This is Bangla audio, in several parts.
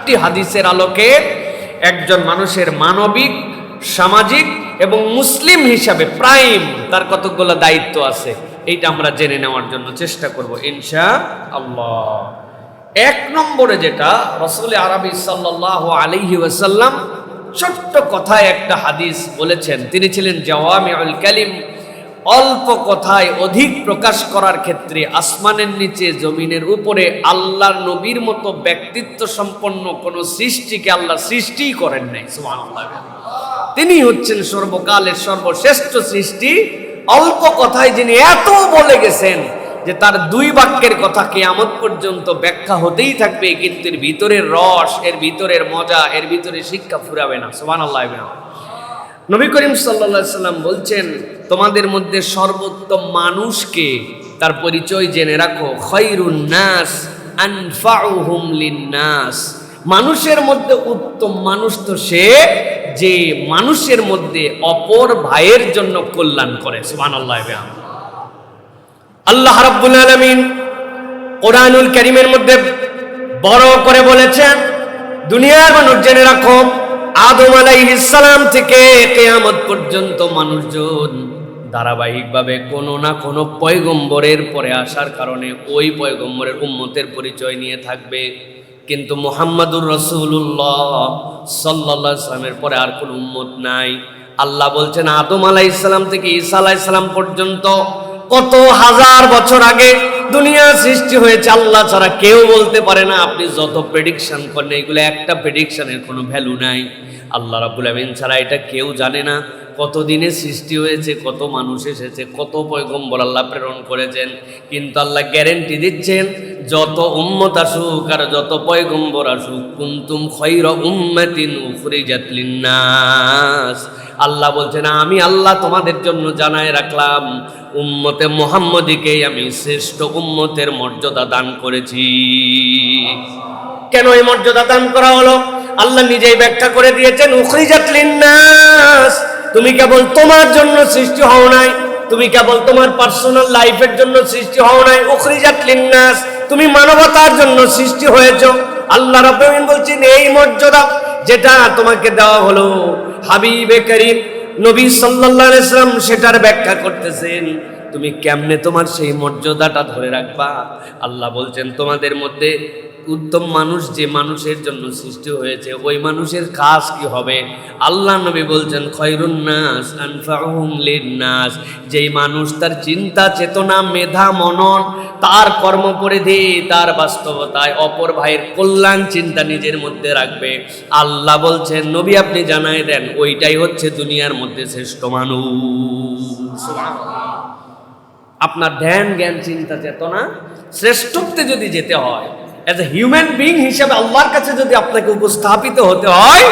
4টি হাদিসের আলোকে একজন মানুষের মানবিক, সামাজিক এবং মুসলিম হিসাবে প্রাইম তার কতগুলো দায়িত্ব আছে, এইটা আমরা জেনে নেওয়ার জন্য চেষ্টা করব ইনশাআল্লাহ। 1 নম্বরে যেটা রাসূল আরবি সাল্লাল্লাহু আলাইহি ওয়াসাল্লাম ছোট্ট কথায় একটা হাদিস বলেছেন, তিনি ছিলেন জাওয়ামিউল কালিম, অল্প কথায় অধিক প্রকাশ করার ক্ষেত্রে আসমানের নিচে জমিনের উপরে আল্লাহর নবীর মতো ব্যক্তিত্ব সম্পন্ন কোন সৃষ্টিকে আল্লাহ সৃষ্টিই করেন নাই। সুবহানাল্লাহ। তিনি হচ্ছেন সর্বকালের সর্বশ্রেষ্ঠ সৃষ্টি। অল্প কথায় যিনি এত বলে গেছেন যে তার 2 বাক্যের কথা কিয়ামত পর্যন্ত ব্যাখ্যা হতেই থাকবে, কিন্তু এর ভিতরের রস, এর ভিতরের মজা, এর ভিতরে শিক্ষা ফুরাবে না। সুবহানাল্লাহ। নবী করিম সাল্লাল্লাহু আলাইহি সাল্লাম বলছেন, তোমাদের মধ্যে সর্বোত্তম মানুষকে, তার পরিচয় জেনে রাখো, খায়রুন নাস আনফাউহুম লিন-নাস। মানুষের মধ্যে উত্তম মানুষ তো সে যে মানুষের মধ্যে অপর ভাইয়ের জন্য কল্যাণ করে। সুবহানাল্লাহ। আল্লাহ রাব্বুল আলামিন কোরআনুল কারীমের মধ্যে বড় করে বলেছেন, দুনিয়ার মানুষ জেনে রাখো, আদম আলাইহিস সালাম থেকে কিয়ামত পর্যন্ত মানুষজন ধারাবাহিকভাবে কোনো না কোনো পয়গম্বরের পরে আসার কারণে ওই পয়গম্বরের উম্মতের পরিচয় নিয়ে থাকবে, কিন্তু মুহাম্মাদুর রাসূলুল্লাহ সাল্লাল্লাহু আলাইহি ওয়াসাল্লামের পরে আর কোনো উম্মত নাই। আল্লাহ বলছেন, আদম আলাইহিস সালাম থেকে ঈসা আলাইহিস সালাম পর্যন্ত কত হাজার বছর আগে দুনিয়া সৃষ্টি হয়েছে, আল্লাহ ছাড়া কেউ বলতে পারে না। আপনি যত প্রেডিকশন করেন, এগুলো একটা প্রেডিকশনের কোনো ভ্যালু নাই। আল্লাহ রাব্বুল আমিন ছাড়া এটা কেউ জানে না কত দিনে সৃষ্টি হয়েছে, কত মানুষ এসেছে, কত পয়গম্বর আল্লাহ প্রেরণ করেছেন। কিন্তু আল্লাহ গ্যারেন্টি দিচ্ছেন, যত উম্মত আসুক আর যত পয়গম্বর আসুক, কুনতুম খায়রা উম্মাতিন উখরিজাত লিন-নাস। আল্লাহ বলছেন, আমি আল্লাহ তোমাদের জন্য জানায় রাখলাম, উম্মতে মুহাম্মদীকেই আমি শ্রেষ্ঠ উম্মতের মর্যাদা দান করেছি। কেন এই মর্যাদা দান করা হলো? আল্লাহ নিজেই ব্যাখ্যা করে দিয়েছেন, উখরিজাত লিন-নাস। তুমি কেবল তোমার জন্য সৃষ্টি হও নাই, তুমি কেবল তোমার পার্সোনাল লাইফের জন্য সৃষ্টি হও নাই, উখরিজাত লিন-নাস, তুমি মানবতার জন্য সৃষ্টি হয়েছো। আল্লাহ রাব্বুল আলামিন বলছেন, এই মর্যাদা যেটা তোমাকে দেওয়া হলো, হাবিবে করিম নবী সাল্লাল্লাহু আলাইহি ওয়াসাল্লাম সেটার ব্যাখ্যা করতেছেন, তুমি কেমনে তোমার সেই মর্যাদাটা ধরে রাখবা। আল্লাহ বলছেন, তোমাদের মধ্যে উত্তম মানুষ যে মানুষের জন্য সৃষ্টি হয়েছে, ওই মানুষের কাজ কি হবে? আল্লাহ নবী বলছেন, খায়রুন নাস আনফাউহুম লিন-নাস। যেই মানুষ তার চিন্তা চেতনা, মেধা, মনন, তার কর্মপরিধি, তার বাস্তবতায় অপর ভাইয়ের কল্যাণ চিন্তা নিজের মধ্যে রাখবে, আল্লাহ বলছেন, নবী আপনি জানাই দেন, ওইটাই হচ্ছে দুনিয়ার মধ্যে শ্রেষ্ঠ মানুষ। আপনার ধ্যান, জ্ঞান, চিন্তা, চেতনা শ্রেষ্ঠত্বে যদি যেতে হয়, এজ এ হিউম্যান বিইং হিসেবে আল্লাহর কাছে যদি আপনাকে উপস্থাপিত হতে হয়,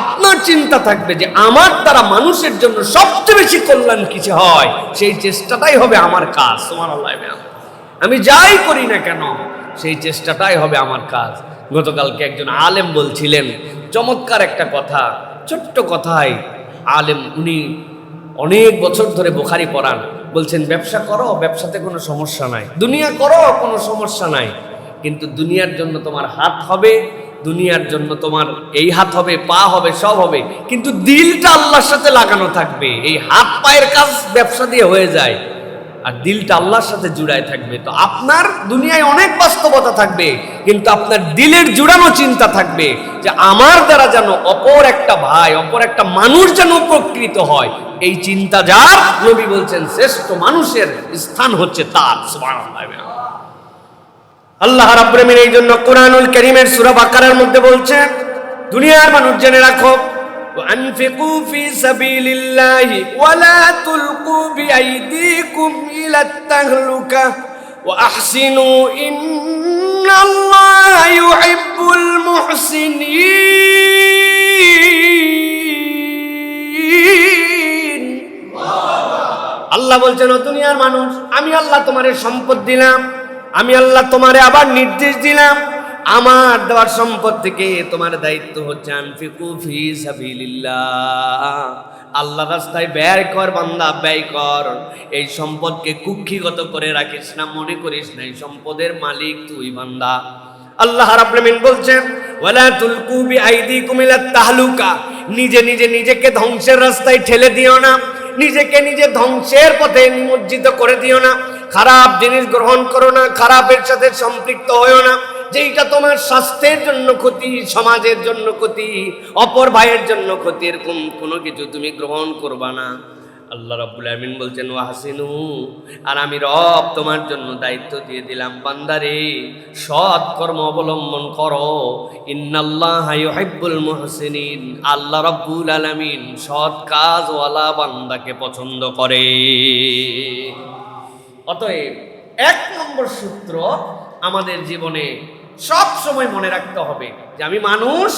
আপনার চিন্তা থাকবে যে আমার দ্বারা মানুষের জন্য সবচেয়ে বেশি কল্যাণ কিছু হয়, সেই চেষ্টাটাই হবে আমার কাজ। সুবহানাল্লাহ। আমি যাই করি না কেন, সেই চেষ্টাটাই হবে আমার কাজ। গতকালকে একজন আলেম বলছিলেন চমৎকার একটা কথা, ছোট্ট কথায় আলেম, উনি অনেক বছর ধরে বুখারী পড়ান। বলছেন, ব্যবসা করো, ব্যবসাতে কোনো সমস্যা নাই, দুনিয়া করো, কোনো সমস্যা নাই, কিন্তু দুনিয়ার জন্য তোমার হাত হবে, দুনিয়ার জন্য তোমার এই হাত হবে, পা হবে, সব হবে, কিন্তু দিলটা আল্লাহর সাথে লাগানো থাকবে। এই হাত পায়ের কাজ ব্যবসা দিয়ে হয়ে যায়, আর দিলটা আল্লাহর সাথে জুড়ায় থাকবে। তো আপনার দুনিয়ায় অনেক বাস্তবতা থাকবে, কিন্তু আপনার দিলের জুড়ানো চিন্তা থাকবে যে আমার দ্বারা যেন অপর একটা ভাই, অপর একটা মানুষ যেন উপকৃত হয়। এই চিন্তা যার, নবী বলছেন শ্রেষ্ঠ মানুষের স্থান হচ্ছে তার। সুবহানাল্লাহ। আল্লাহ রাব্বুল আলামিন এই জন্য কোরআনুল কারীমের সূরা বাকারার মধ্যে বলছেন, দুনিয়ার মানুষ জেনে রাখো, ওয়ানফিকু ফি সাবিলিল্লাহি ওয়ালা তুলকু বিআইদিকুম ইলাত তাহলুকা ওয়া আহসিনু ইন্নাল্লাহা ইউহিব্বুল মুহসিনিন। আল্লাহ বলছেন, ও দুনিয়ার মানুষ, আমি আল্লাহ তোমারে সম্পদ দিলাম, আমি আল্লাহ তোমারে আবার নির্দেশ দিলাম, আমার দেওয়ার সম্পদ থেকে তোমার দায়িত্ব হচ্ছে আনফিকু ফি সাবিলিল্লাহ, আল্লাহ রাস্তায় ব্যয় কর বান্দা, ব্যয় কর। এই সম্পদকে কুক্ষিগত করে রাখিস না, মনে করিস না এই সম্পদের মালিক তুই বান্দা। আল্লাহ রাব্বুল আলামিন বলছেন ওয়ালা তুলকু বিআইদিকুম ইলাত তাহলুকা, নিজে নিজে নিজেকে ধ্বংসের রাস্তায় ঠেলে দিও না, নিজেকে নিজে ধ্বংসের পথে নিমজ্জিত করে দিও না। খারাপ জিনিস গ্রহণ করো না, খারাপের সাথে সম্পৃক্ত হয়ো না, যেইটা তোমার স্বাস্থ্যের জন্য ক্ষতি, সমাজের জন্য ক্ষতি, অপর ভাইয়ের জন্য ক্ষতি, এরকম কোনো কিছু তুমি গ্রহণ করবা না। আল্লাহ রাব্বুল আলামিন বলছেন ওয়াহসিনু, আর আমি রব তোমার জন্য দায়িত্ব দিয়ে দিলাম বান্দারে সৎ কর্ম অবলম্বন করো। ইন্নাল্লাহা ইউহিব্বুল মুহসিনিন, আল্লাহ রাব্বুল আলামিন সৎ কাজওয়ালা বান্দাকে পছন্দ করে। অতএব 1 নম্বর সূত্র আমাদের জীবনে সব সময় মনে রাখতে হবে যে আমি মানুষ,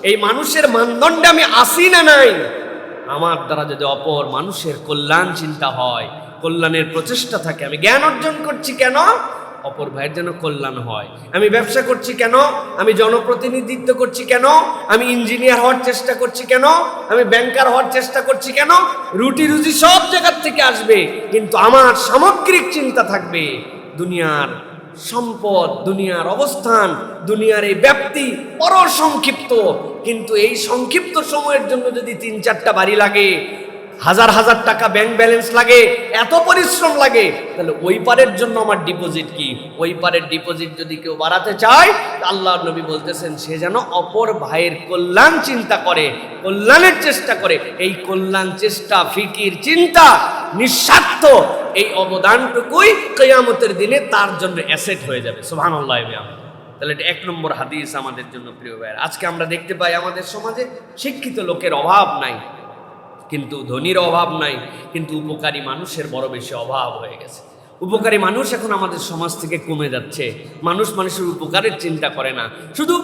এই মানুষের মানদণ্ডে আমি আসি না নাই। আমার দ্বারা যদি অপর মানুষের কল্যাণ চিন্তা হয়, কল্যাণের প্রচেষ্টা থাকে, আমি জ্ঞান অর্জন করছি কেন? অপর ভাইয়ের যেন কল্যাণ হয়। আমি ব্যবসা করছি কেন? আমি জনপ্রতিনিধিত্ব করছি কেন? আমি ইঞ্জিনিয়ার হওয়ার চেষ্টা করছি কেন? আমি ব্যাংকার হওয়ার চেষ্টা করছি কেন? রুটি রুজি সব জায়গার থেকে আসবে, কিন্তু আমার সামগ্রিক চিন্তা থাকবে দুনিয়ার সম্পদ, দুনিয়ার অবস্থান, দুনিয়ার এই ব্যাপ্তি বড় সংক্ষিপ্ত, কিন্তু এই সংক্ষিপ্ত সময়ের জন্য যদি 3-4টা বাড়ি লাগে, হাজার হাজার টাকা ব্যাংক ব্যালেন্স লাগে, এত পরিশ্রম লাগে, তাহলে ওই পারের জন্য আমার ডিপোজিট কি? ওই পারের ডিপোজিট যদি কেউ বাড়াতে চায়, আল্লাহর নবী বলতেছেন সে যেন অপর ভাইয়ের কল্যাণ চিন্তা করে, কল্যাণের চেষ্টা করে। এই কল্যাণ চেষ্টা, ফিকির, চিন্তা, নিঃস্বার্থ এই অবদানটুকুই কিয়ামতের দিনে তার জন্য অ্যাসেট হয়ে যাবে। সুবহানাল্লাহ। তাহলে এটা 1 নম্বর হাদিস আমাদের জন্য। প্রিয় ভাইয়েরা, আজকে আমরা দেখতে পাই আমাদের সমাজে শিক্ষিত লোকের অভাব নাই, কিন্তু ধনীর অভাব নাই, কিন্তু উপকারী মানুষের বড় বেশি অভাব হয়ে গেছে। উপকারী মানুষ এখন আমাদের সমাজ থেকে কমে যাচ্ছে। মানুষ মানুষের উপকারের চিন্তা করে না, শুধু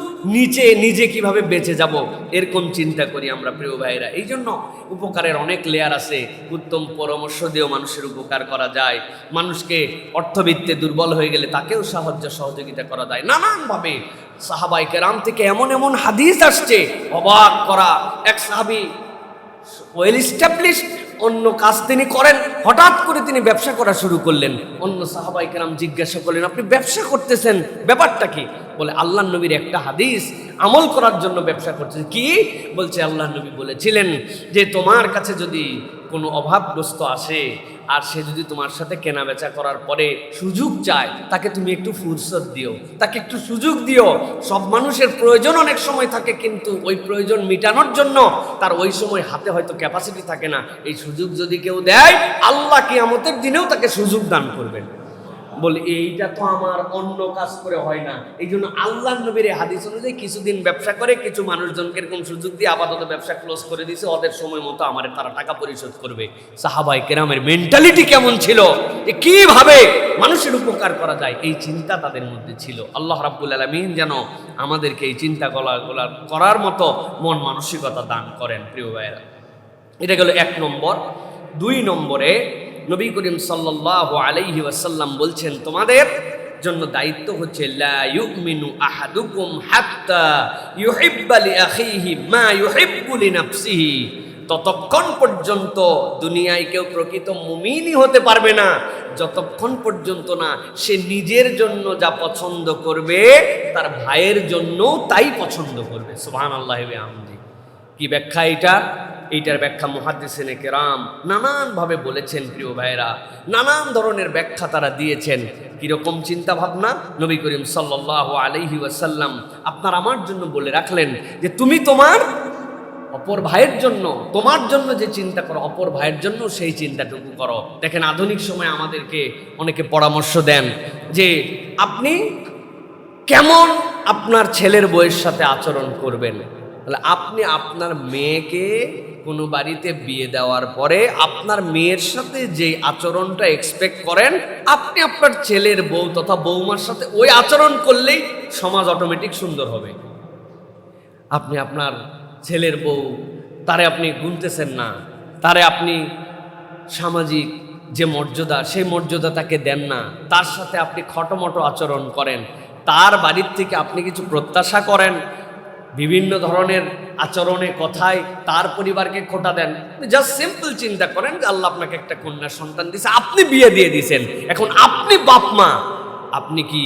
নিজে কিভাবে বেঁচে যাব এরকম চিন্তা করি আমরা। প্রিয় ভাইরা, এই জন্য উপকারের অনেক লেয়ার আছে। উত্তম পরামর্শ দিয়েও মানুষের উপকার করা যায়, মানুষকে অর্থবিত্তে দুর্বল হয়ে গেলে তাকেও সহযোগিতা করা যায় নানানভাবে। সাহাবায়ে কেরাম থেকে এমন এমন হাদিস আসছে অবাক করা। এক সাহাবী ওয়েল এস্টাবলিশড, অন্য কাজ তিনি করেন, হঠাৎ করে তিনি ব্যবসা করা শুরু করলেন। অন্য সাহাবায়ে কেরাম জিজ্ঞাসা করলেন আপনি ব্যবসা করতেছেন, ব্যাপারটা কি? বলে আল্লাহর নবীর একটা হাদিস আমল করার জন্য ব্যবসা করতেছে। কি বলছে? আল্লাহর নবী বলেছিলেন যে তোমার কাছে যদি কোনো অভাবগ্রস্ত আসে আর সে যদি তোমার সাথে কেনা বেচা করার পরে সুযোগ চায়, তাকে তুমি একটু ফুরসত দিও, তাকে একটু সুযোগ দিও। সব মানুষের প্রয়োজন অনেক সময় থাকে, কিন্তু ওই প্রয়োজন মিটানোর জন্য তার ওই সময় হাতে হয়তো ক্যাপাসিটি থাকে না। এই সুযোগ যদি কেউ দেয়, আল্লাহ কিয়ামতের দিনেও তাকে সুযোগ দান করবেন। বলে এইটা তো আমার অন্য কাজ করে হয় না। এই জন্য আল্লাহর নবীর হাদিস অনুযায়ী কিছুদিন ব্যবসা করে কিছু মানুষজনকে এরকম সুযোগ দিয়ে আপাতত ব্যবসা ক্লোজ করে দিয়েছে, ওদের সময় মতো আমার তারা টাকা পরিশোধ করবে। সাহাবায়ে কেরামের মেন্টালিটি কেমন ছিল, যে কিভাবে মানুষের উপকার করা যায়, এই চিন্তা তাদের মধ্যে ছিল। আল্লাহ রাব্বুল আলামিন যেন আমাদেরকে এই চিন্তা করার মতো মন মানসিকতা দান করেন। প্রিয় ভাইয়েরা, এটা গেল 1 নম্বর। 2 নম্বরে নবী করিম সাল্লাল্লাহু আলাইহি ওয়াসাল্লাম বলছেন তোমাদের জন্য দায়িত্ব হচ্ছে লা ইউমিনু আহাদুকুম হাত্তা ইউহিব্বা লিআখিহি মা ইউহিব্বু লিনাফসিহি। ততক্ষণ পর্যন্ত দুনিয়ায় কেউ প্রকৃত মুমিনই হতে পারবে না যতক্ষণ পর্যন্ত না সে নিজের জন্য যা পছন্দ করবে তার ভাইয়ের জন্য তাই পছন্দ করবে। সুবহানাল্লাহি ওয়া বিহামদিহি। কি ব্যাখ্যা এইটার? এইটার ব্যাখ্যা মুহাদ্দিসিনে কেরাম নানানভাবে বলেছেন। প্রিয় ভাইরা, নানান ধরনের ব্যাখ্যা তারা দিয়েছেন। কীরকম চিন্তা ভাবনা? নবী করিম সাল্লাল্লাহু আলাইহি ওয়াসাল্লাম আপনার আমার জন্য বলে রাখলেন যে তুমি তোমার অপর ভাইয়ের জন্য, তোমার জন্য যে চিন্তা করো অপর ভাইয়ের জন্য সেই চিন্তাটুকু করো। দেখেন আধুনিক সময়ে আমাদেরকে অনেকে পরামর্শ দেন যে আপনি কেমন আপনার ছেলের বউয়ের সাথে আচরণ করবেন। তাহলে আপনি আপনার মেয়েকে কোনো বাড়িতে বিয়ে দেওয়ার পরে আপনার মেয়ের সাথে যে আচরণটা এক্সপেক্ট করেন, আপনি আপনার ছেলের বউ তথা বৌমার সাথে ওই আচরণ করলেই সমাজ অটোমেটিক সুন্দর হবে। আপনি আপনার ছেলের বউ, তারে আপনি গুনতেছেন না, তারে আপনি সামাজিক যে মর্যাদা সেই মর্যাদা তাকে দেন না, তার সাথে আপনি খটোমটো আচরণ করেন, তার বাড়ির থেকে আপনি কিছু প্রত্যাশা করেন, বিভিন্ন ধরনের আচরণে কথায় তার পরিবারকে খোটা দেন। জাস্ট সিম্পল চিন্তা করেন যে আল্লাহ আপনাকে একটা কন্যা সন্তান দিয়েছে, আপনি বিয়ে দিয়ে দিয়েছেন, এখন আপনি বাপ মা, আপনি কি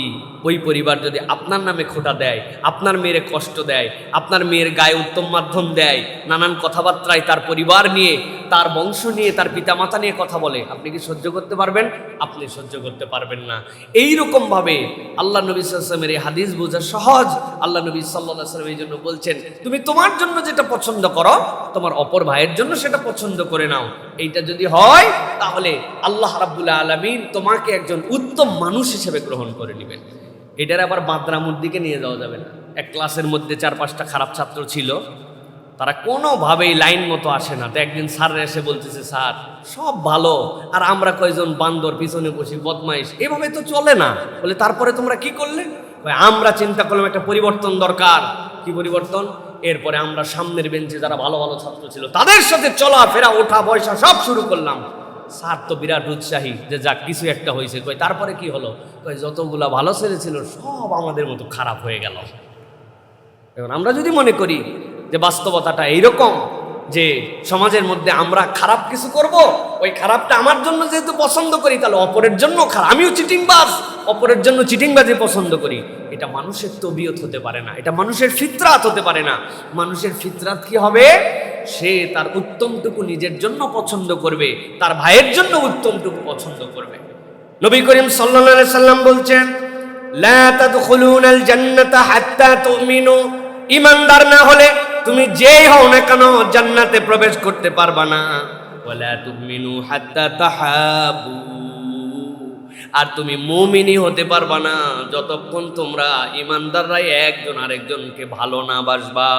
ওই পরিবার যদি আপনার নামে খোঁটা দেয়, আপনার মেয়ের কষ্ট দেয়, আপনার মেয়ের গায়ে উত্তম মাধ্যম দেয়, নানান কথাবার্তায় তার পরিবার নিয়ে, তার বংশ নিয়ে, তার পিতামাতা নিয়ে কথা বলে, আপনি কি সহ্য করতে পারবেন? আপনি সহ্য করতে পারবেন না। এইরকমভাবে আল্লাহ নবী সাল্লাল্লাহু আলাইহি ওয়াসাল্লামের এই হাদিস বোঝা সহজ। আল্লাহ নবী সাল্লাল্লাহু আলাইহি ওয়াসাল্লাম এই জন্য বলছেন, তুমি তোমার জন্য যেটা পছন্দ করো, তোমার অপর ভাইয়ের জন্য সেটা পছন্দ করে নাও। এইটা যদি হয় তাহলে আল্লাহ রাব্বুল আলামিন তোমাকে একজন উত্তম মানুষ হিসেবে গ্রহণ করে নেবেন। এটার আবার বাদরামুর দিকে নিয়ে যাওয়া যাবে না। এক ক্লাসের মধ্যে 4-5টা খারাপ ছাত্র ছিল, তারা কোনোভাবেই লাইন মতো আসে না। তো একদিন স্যার এসে বলতেছে, স্যার সব ভালো আর আমরা কয়জন বান্দর পিছনে বসি বদমাইশ, এভাবে তো চলে না। বলে তারপরে তোমরা কি করলে? আমরা চিন্তা করলাম একটা পরিবর্তন দরকার। কি পরিবর্তন? এরপরে আমরা সামনের বেঞ্চে যারা ভালো ভালো ছাত্র ছিল তাদের সাথে চলাফেরা, ওঠা বসা সব শুরু করলাম। স্যার তো বিরাট উৎসাহী যে যাক কিছু একটা হয়েছে। কই তারপরে কি হলো? কই যতগুলা ভালো ছেলে ছিল সব আমাদের মতো খারাপ হয়ে গেল। এখন আমরা যদি মনে করি যে বাস্তবতাটা এইরকম যে সমাজের মধ্যে আমরা খারাপ কিছু করব, ওই খারাপটা আমার জন্য যেহেতু পছন্দ করি, তাহলে অপরের জন্য খারাপ, আমিও চিটিংবাজ, অপরের জন্য চিটিংবাজি পছন্দ করি, এটা মানুষের তবিয়ত হতে পারে না, এটা মানুষের ফিতরাত হতে পারে না। মানুষের ফিতরাত কি হবে? সে তার উত্তমটুকু নিজের জন্য পছন্দ করবে, তার ভাইয়ের জন্য উত্তমটুকু পছন্দ করবে। নবী করিম সাল্লাল্লাহু আলাইহি সাল্লাম বলছেন, লা তাদখুলুনাল জান্নাতা হাত্তা তুমিনু, ঈমানদার না হলে তুমি যেই হও না কেন জান্নাতে প্রবেশ করতে পারবা না। ওয়ালা তুমিনু হাত্তা তাহাবু, আর তুমি মুমিনই হতে পারবা না যতক্ষণ তোমরা ঈমানদাররা একজন আরেকজনকে ভালো না বাসবা।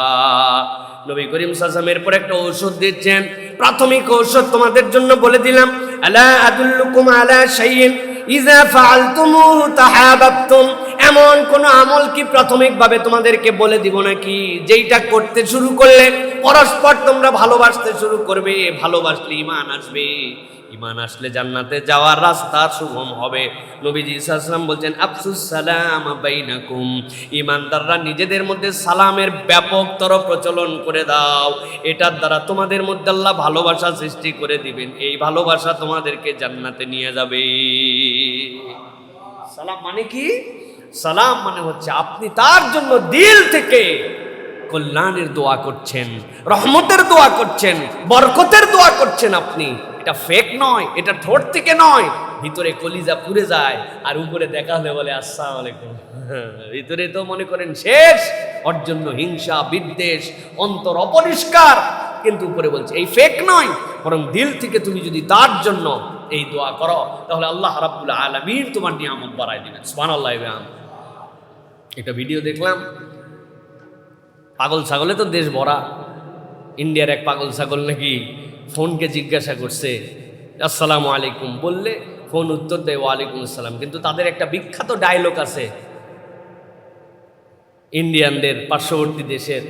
নবী করিম সাল্লাল্লাহু আলাইহি ওয়াসাল্লাম এরপর একটা ঔষধ দিচ্ছেন, প্রাথমিক ঔষধ তোমাদের জন্য বলে দিলাম। আলা আদুল্লুকুম আলা শাইইন ইযা ফাআলতুমুহু তাহাবাবতুম, এমন কোন আমল কি প্রাথমিকভাবে তোমাদেরকে বলে দিব নাকি যেইটা করতে শুরু করলে পরস্পর তোমরা ভালোবাসতে শুরু করবে, ভালোবাসলে ঈমান আসবে, ঈমান আসলে জান্নাতে যাওয়ার রাস্তা সুগম হবে। নবীজি সাল্লাল্লাহু আলাইহি ওয়াসাল্লাম বলছেন, আফসুস সালাম বাইনাকুম, ঈমানদাররা নিজেদের মধ্যে সালামের ব্যাপকতর প্রচলন করে দাও, এটার দ্বারা তোমাদের মধ্যে আল্লাহ ভালোবাসা সৃষ্টি করে দিবেন, এই ভালোবাসা তোমাদেরকে জান্নাতে নিয়ে যাবে। সালাম মানে কি? সালাম মানে হচ্ছে আপনি তার জন্য দিল থেকে কল্যাণের দোয়া করছেন, রহমতের দোয়া করছেন, বরকতের দোয়া করছেন। আপনি এটা ফেক নয়, এটা ঠোঁট থেকে নয়, ভিতরে কলিজা পুড়ে যায় আর উপরে দেখা হলে বলে আসসালামু আলাইকুম, ভিতরে তো মনে করেন শেষ, ওর জন্য হিংসা বিদ্বেষ, অন্তর অপরিষ্কার, কিন্তু উপরে বলছে এই ফেক নয়, বরং দিল থেকে তুমি যদি তার জন্য এই দোয়া করো তাহলে আল্লাহ রাব্বুল আলামিন তোমার নিয়ামত বাড়ায় দিবেন। সুবহানাল্লাহ। একটা ভিডিও দেখলাম, পাগল ছাগলে তো দেশ ভরা। ইন্ডিয়ার এক পাগল ছাগল নাকি ফোনকে জিজ্ঞাসা করছে আসসালামু আলাইকুম, বললে ফোন উত্তর দেয় ওয়ালাইকুম আসসালাম, কিন্তু তাদের একটা বিখ্যাত ডায়লগ আছে ইন্ডিয়ানদের, পার্শ্ববর্তী দেশের,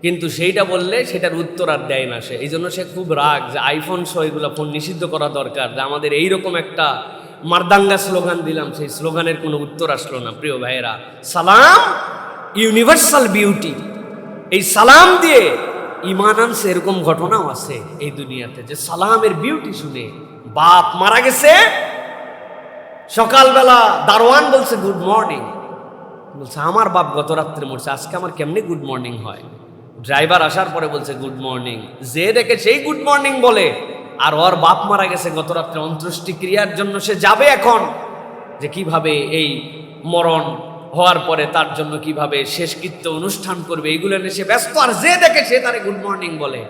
কিন্তু সেইটা বললে সেটার উত্তর আর দেয় না সে। এই জন্য সে খুব রাগ যে আইফোন সহ এগুলো ফোন নিষিদ্ধ করা দরকার। যে আমাদের এইরকম একটা মারদাঙ্গা স্লোগান দিলাম, সেই স্লোগানের কোনো উত্তর আসলো না। প্রিয় ভাইয়েরা, সালাম ইউনিভার্সাল বিউটি, এই সালাম দিয়ে ঈমান আনছে, এরকম ঘটনাও আছে এই দুনিয়াতে যে সালামের বিউটি শুনে বাপ মারা গেছে, সকালবেলা দারোয়ান বলছে গুড মর্নিং, বলছে আমার বাপ গত রাত্রে মরছে, আজকে আমার কেমনে গুড মর্নিং হয়? ড্রাইভার আসার পরে বলছে গুড মর্নিং, যে দেখে সেই গুড মর্নিং বলে, আর ওর বাপ মারা গেছে গত রাত্রে, অন্ত্যেষ্টি ক্রিয়ার জন্য সে যাবে এখন, যে কিভাবে এই মরণ হওয়ার পরে তার জন্য কিভাবে শেষকৃত্য অনুষ্ঠান করবে, এইগুলো নিয়ে সে ব্যস্ত, আর যে দেখে সে তারে গুড মর্নিং বলে।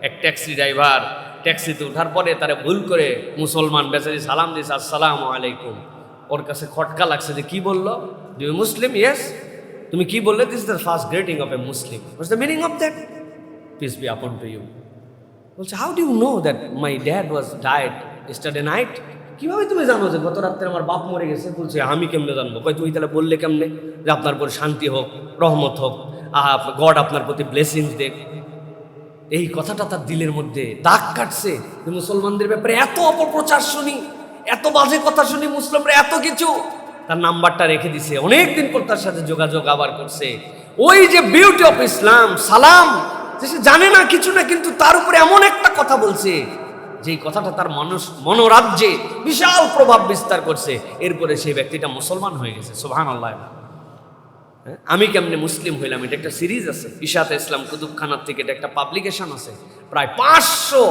এক ট্যাক্সি ড্রাইভার ট্যাক্সিতে ওঠার পরে তারে ভুল করে মুসলমান বেচারি সালাম দিয়েছে আসসালামু আলাইকুম। ওর কাছে খটকা লাগছে যে কি বললো, ডু ইউ মুসলিম? ইয়েস। তুমি কি বললে? This is the first greeting of a Muslim. What's the meaning of that? Peace be upon you ইউ। বলছে how do you know that my dad was died yesterday night? কিভাবে তুমি জানো যে গত রাত্রে আমার বাপ মরে গেছে? বলছে আমি কেমনে জানবো? কই তুমি তাহলে বললে কেমনে যে আপনার প্রতি শান্তি হোক, রহমত হোক, গড আপনার প্রতি ব্লেসিংস দেখ। এই কথাটা তার দিলের মধ্যে দাগ কাটছে যে মুসলমানদের ব্যাপারে এত অপপ্রচার শুনি, এত বাজে কথা শুনি, মুসলিমরা এত কিছু। তার নাম্বারটা রেখে দিছে, অনেকদিন পর তার সাথে যোগাযোগ আবার করছে। ওই যে বিউটি অফ ইসলাম, সালাম, সে জানে না কিছু না, কিন্তু তার উপরে এমন একটা কথা বলছে যেই কথাটা তার মনোরাজ্যে বিশাল প্রভাব বিস্তার করছে, এরপরে সেই ব্যক্তিটা মুসলমান হয়ে গেছে। সুবহানাল্লাহ। আমি কেমনে মুসলিম হইলাম, এটা একটা সিরিজ আছে ইশাতে ইসলাম কুতুবখানার থেকে, এটা একটা পাবলিকেশন আছে। প্রায় 500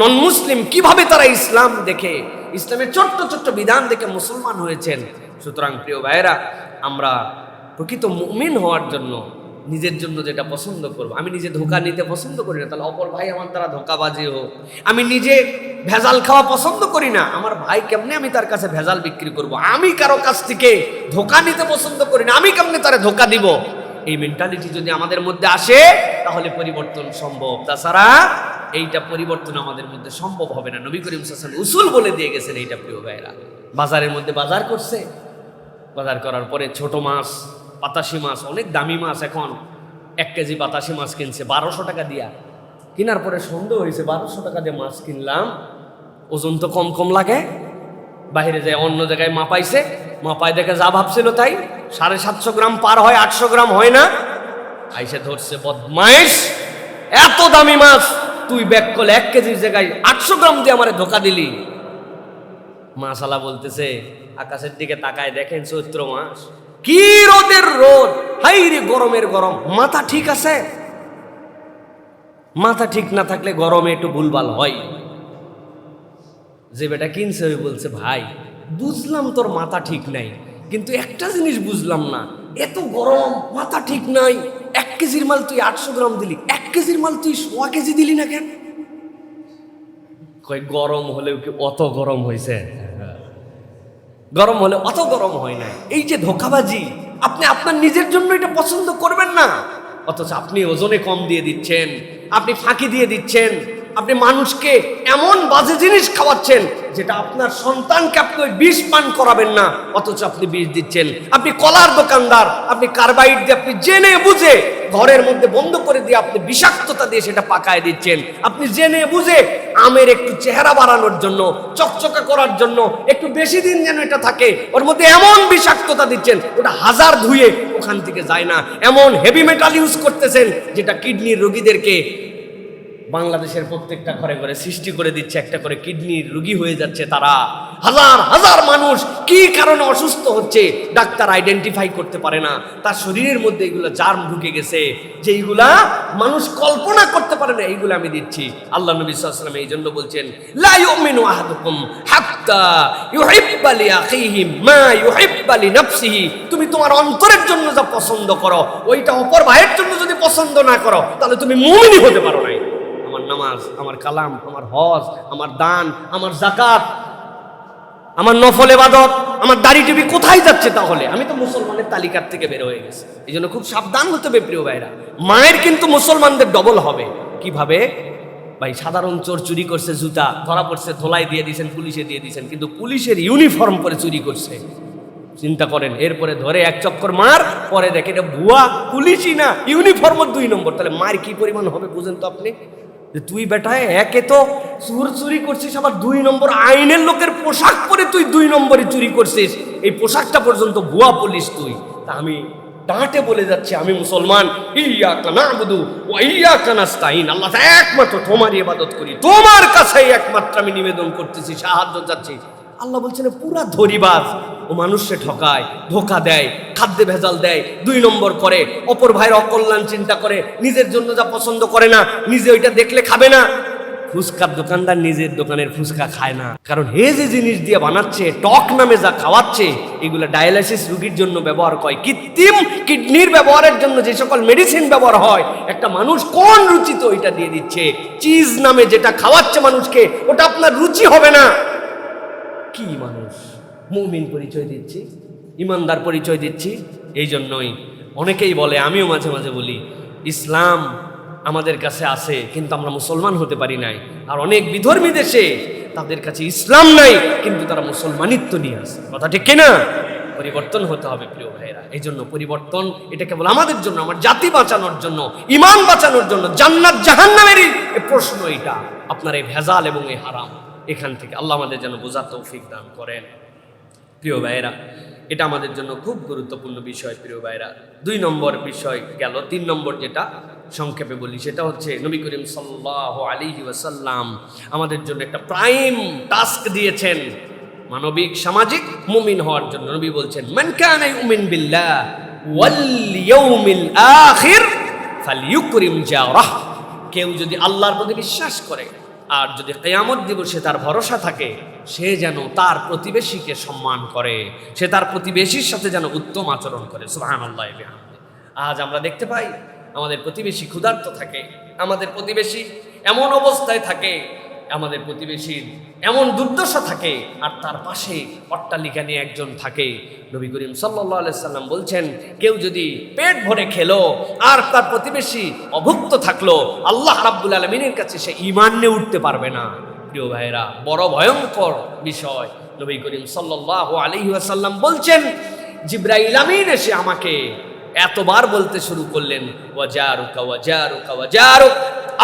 নন মুসলিম কিভাবে তারা ইসলাম দেখে, ইসলামের ছোট্ট ছোট্ট বিধান দেখে মুসলমান হয়েছেন। সুতরাং প্রিয় ভাইয়েরা, আমরা প্রকৃত মুমিন হওয়ার জন্য নিজের জন্য যেটা পছন্দ করব, আমি নিজে ধোঁকা নিতে পছন্দ করি না, তাহলে অপর ভাই আমার দ্বারা ধোঁকাবাজি হোক। আমি নিজে ভেজাল খাওয়া পছন্দ করি না, আমার ভাই কেমনে আমি তার কাছে ভেজাল বিক্রি করব। আমি কারো কাছ থেকে ধোঁকা নিতে পছন্দ করি না, আমি কেমনে তারে ধোঁকা দিব। এই মেন্টালিটি যদি আমাদের মধ্যে আসে তাহলে পরিবর্তন সম্ভব, তাছাড়া এইটা পরিবর্তন আমাদের মধ্যে সম্ভব হবে না। নবী করিম সাল্লাল্লাহু আলাইহি ওয়াসাল্লাম উসুল বলে দিয়ে গেছেন এইটা। প্রিয় ভাইরা, বাজারের মধ্যে বাজার করছে, বাজার করার পরে ছোট মাছ, পাতাশি মাছ, অনেক দামি মাছ, এখন 1 কেজি পাতাশি মাছ কিনছে 1200 টাকা দিয়া। কেনার পরে সন্দেহ হয়েছে, 1200 টাকা দিয়ে মাছ কিনলাম, ওজন তো কম কম লাগে। বাইরে যায় অন্য জায়গায় মাপাইছে, মাপাই দেখে যা ভাবছিল তাই, 750 গ্রাম পার হয়, 800 গ্রাম হয় না। আইসে ধরছে, বদমাইশ, এত দামি মাছ তুই ব্যাক করলে 1 কেজির জায়গায় 800 গ্রাম দিয়ে আমারে ধোকা দিলি। মাশাআল্লাহ বলতেছে, আকাশের দিকে তাকায় দেখেন চৈত্র মাস, কি রোদের রোদ, হাই রে গরমের গরম। মাথা ঠিক আছে? মাথা ঠিক না থাকলে গরমে একটু ভুলভাল হয়। যে বেটা কিনছে ওই বলছে, ভাই বুঝলাম তোর মাথা ঠিক নাই, কিন্তু একটা জিনিস বুঝলাম না, এত গরম, মাথা ঠিক নাই, 1 কেজির মাল তুই 800 গ্রাম দিলি, 1 কেজির মাল তুই 100 কেজি দিলি না কেন? কই গরম হলেও কি অত গরম হয়েছে? গরম হলে অত গরম হয় না। এই যে ধোঁকাবাজি, আপনি আপনার নিজের জন্য এটা পছন্দ করবেন না, অথচ আপনি ওজনে কম দিয়ে দিচ্ছেন, আপনি ফাঁকি দিয়ে দিচ্ছেন, আপনি মানুষকে এমন বাজে জিনিস খাওয়াচ্ছেন যেটা আপনার সন্তানকে আপনি ওই বিষ পান করাবেন না, অথচ আপনি বিষ দিচ্ছেন। আপনি কলার দোকানদার, আপনি কার্বাইড দিয়ে আপনি জেনে বুঝে ঘরের মধ্যে বন্ধ করে দিয়ে আপনি বিষাক্ততা দিয়ে সেটা পাকায় দিচ্ছেন। আপনি জেনে বুঝে আমের একটু চেহারা বাড়ানোর জন্য, চকচকা করার জন্য, একটু বেশি দিন যেন এটা থাকে, ওর মধ্যে এমন বিষাক্ততা দিচ্ছেন ওটা হাজার ধুয়ে ওখান থেকে যায় না। এমন হেভি মেটাল ইউজ করতেছেন যেটা কিডনির রোগীদেরকে বাংলাদেশের প্রত্যেকটা ঘরে ঘরে সৃষ্টি করে দিচ্ছে, একটা করে কিডনির রোগী হয়ে যাচ্ছে তারা। হাজার হাজার মানুষ কি কারণে অসুস্থ হচ্ছে ডাক্তার আইডেন্টিফাই করতে পারে না। তার শরীরের মধ্যে এগুলো জার্ম ঢুকে গেছে, যে এইগুলা মানুষ কল্পনা করতে পারে না, এইগুলো আমি দিচ্ছি। আল্লাহ নবী সাল্লাল্লাহু আলাইহি ওয়াসাল্লাম এই জন্য বলছেন, লা ইউমিনু আহাদুকুম হাত্তা ইউহিব্বা লিআখিহি মা ইউহিব্বা লিনাফসিহি। তুমি তোমার অন্তরের জন্য যা পছন্দ করো ওইটা অপর ভাইয়ের জন্য যদি পছন্দ না করো তাহলে তুমি মুমিনই হতে পারো না। আমার নামাজ, আমার কালাম, আমার হজ, আমার দান, আমার যাকাত, আমার নফল ইবাদত, আমার দাড়ি টুপি কোথায় যাচ্ছে? তাহলে আমি তো মুসলমানের তালিকার থেকে বের হয়ে গেছি। এই জন্য খুব সাবধান হতে হবে প্রিয় ভাইরা। মায়ের কিন্তু মুসলমানদের ডবল হবে। কিভাবে? ভাই সাধারণ চোর চুরি করছে, জুতা ধরা পড়ছে, ধোলাই দিয়ে দিয়েছেন, পুলিশে দিয়ে দিয়েছেন, কিন্তু পুলিশের ইউনিফর্ম পরে চুরি করছে। চিন্তা করেন, এরপরে ধরে 1 চক্কর মার, পরে দেখে এটা ভুয়া, পুলিশই না, ইউনিফর্ম 2 নম্বর। তাহলে মার কি পরিমাণ হবে বুঝেন তো আপনি? যে তুই বেটায় একে তো চুরি করছিস, আবার 2 নম্বর আইনের লোকের পোশাক পরে তুই 2 নম্বরে চুরি করছিস, এই পোশাকটা পর্যন্ত ভুয়া পুলিশ তুই। তা আমি ডাঁটে বলে যাচ্ছি, আমি মুসলমান, ইয়াকা না'বুদু ওয়া ইয়াকা নাস্তাইন, আল্লাহ একমাত্র তোমারই ইবাদত করি, তোমার কাছেই একমাত্র আমি নিবেদন করতেছি, সাহায্য চাচ্ছি। আল্লাহ বলছেন পুরা ধরিবাজ, ও মানুষকে ঠকায়, ধোকা দেয়, খাদ্যে ভেজাল দেয়, 2 নম্বর করে, অপর ভাইয়ের অকল্যাণ চিন্তা করে, নিজের জন্য যা পছন্দ করে না, নিজে ওইটা দেখলে খাবে না। ফুচকার দোকানদার নিজের দোকানের ফুচকা খায় না, কারণ হে যে জিনিস দিয়ে বানাচ্ছে, টক নামে যা খাওয়াচ্ছে, এগুলো ডায়ালাইসিস রোগীর জন্য ব্যবহার হয়, কৃত্রিম কিডনির ব্যবহারের জন্য যে সকল মেডিসিন ব্যবহার হয়, একটা মানুষ কোন রুচিতে ওইটা দিয়ে দিচ্ছে। চিজ নামে যেটা খাওয়াচ্ছে মানুষকে, ওটা আপনার রুচি হবে না। কি মানুষ মুমিন পরিচয় দিচ্ছি, ইমানদার পরিচয় দিচ্ছি। এই জন্যই অনেকেই বলে, আমিও মাঝে মাঝে বলি, ইসলাম আমাদের কাছে আছে কিন্তু আমরা মুসলমান হতে পারি নাই। আর অনেক বিধর্মী দেশে তাদের কাছে ইসলাম নাই কিন্তু তারা মুসলমানিত্ব নিয়ে আসে। কথা ঠিক কিনা? পরিবর্তন হতে হবে প্রিয় ভাইয়েরা। এই জন্য পরিবর্তন এটা কেবল আমাদের জন্য, আমার জাতি বাঁচানোর জন্য, ইমান বাঁচানোর জন্য, জান্নাত জাহান্নামেরই প্রশ্ন এটা। আপনার এই ভেজাল এবং এই হারাম, এখান থেকে আল্লাহ আমাদের যেন বোঝার তৌফিক দান করেন। প্রিয় ভাইয়েরা, এটা আমাদের জন্য খুব গুরুত্বপূর্ণ বিষয়। প্রিয় ভাইয়েরা, 2 নম্বর বিষয় গেল। 3 নম্বর যেটা সংক্ষেপে বলি, সেটা হচ্ছে নবী করিম সাল্লাল্লাহু আলাইহি ওয়াসাল্লাম আমাদের জন্য একটা প্রাইম টাস্ক দিয়েছেন মানবিক সামাজিক মুমিন হওয়ার জন্য। নবী বলছেন, মান কানা ইউমিন বিল্লাহ ওয়াল ইয়াউমিল আখির ফালইউকরিম জারাহ। কেউ যদি আল্লাহর প্রতি বিশ্বাস করে আর যদি কিয়ামত দিবসে তার ভরসা থাকে, সে যেন তার প্রতিবেশীকে সম্মান করে, সে তার প্রতিবেশীর সাথে যেন উত্তম আচরণ করে। সুবহানাল্লাহি ওয়া বিহামদিহি। আজ আমরা দেখতে পাই আমাদের প্রতিবেশী ক্ষুধার্ত থাকে, আমাদের প্রতিবেশী এমন অবস্থায় থাকে, আমাদের প্রতিবেশীর এমন দুর্দশা থাকে, আর তার পাশে অট্টালিকা নিয়ে একজন থাকে। নবী করিম সাল্লাল্লাহু আলাইহি সাল্লাম বলছেন, কেউ যদি পেট ভরে খেলো আর তার প্রতিবেশী অভুক্ত থাকলো, আল্লাহ রাব্বুল আলামিনের কাছে সে ঈমান নিয়ে উঠতে পারবে না। প্রিয় ভাইরা, বড় ভয়ঙ্কর বিষয়। নবী করিম সাল্লাল্লাহু আলাইহি ওয়াসাল্লাম বলছেন, জিবরাইল আমিন এসে আমাকে এতবার বলতে শুরু করলেন, ওয়াজারুকা ওয়াজারুকা ওয়াজারুক,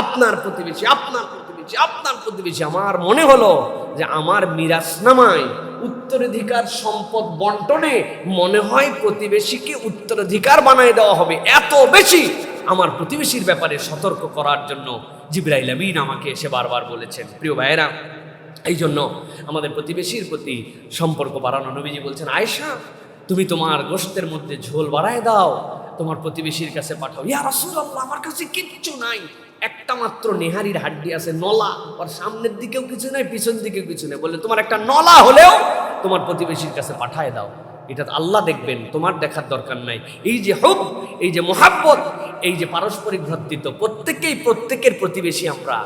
আপনার প্রতিবেশী, আপনার প্রতিবেশী, আপনার প্রতিবেশী। আমার মনে হলো যে আমার মিরাসনামায় উত্তরাধিকার সম্পদ বন্টনে মনে হয় প্রতিবেশীকে উত্তরাধিকার বানায় দেওয়া হবে, এত বেশি আমার প্রতিবেশীর ব্যাপারে সতর্ক করার জন্য জিবরাইল আমিন আমাকে এসে বারবার বলেছেন। প্রিয় ভাইয়েরা, এই জন্য আমাদের প্রতিবেশীর প্রতি সম্পর্ক বাড়ানো। নবীজি বলছেন, আয়েশা, তুমি তোমার গোশতের মধ্যে ঝোল বাড়ায় দাও, তোমার প্রতিবেশীর কাছে পাঠাও। ইয়া রাসূলুল্লাহ, আমার কাছে কিচ্ছু নাই, একটা মাত্র নেহারির হাড্ডি আছে, নলা, ওর সামনের দিকেও কিছু নাই, পিছন দিকেও কিছু নেই। বলে, তোমার একটা নলা হলেও তোমার প্রতিবেশীর কাছে পাঠায় দাও, এটা আল্লাহ দেখবেন, তোমার দেখার দরকার নাই। এই যে হুব, এই যে মোহাব্বত, এই যে পারস্পরিক ভ্রাতৃত্ব, প্রত্যেকেই প্রত্যেকের প্রতিবেশী আমরা।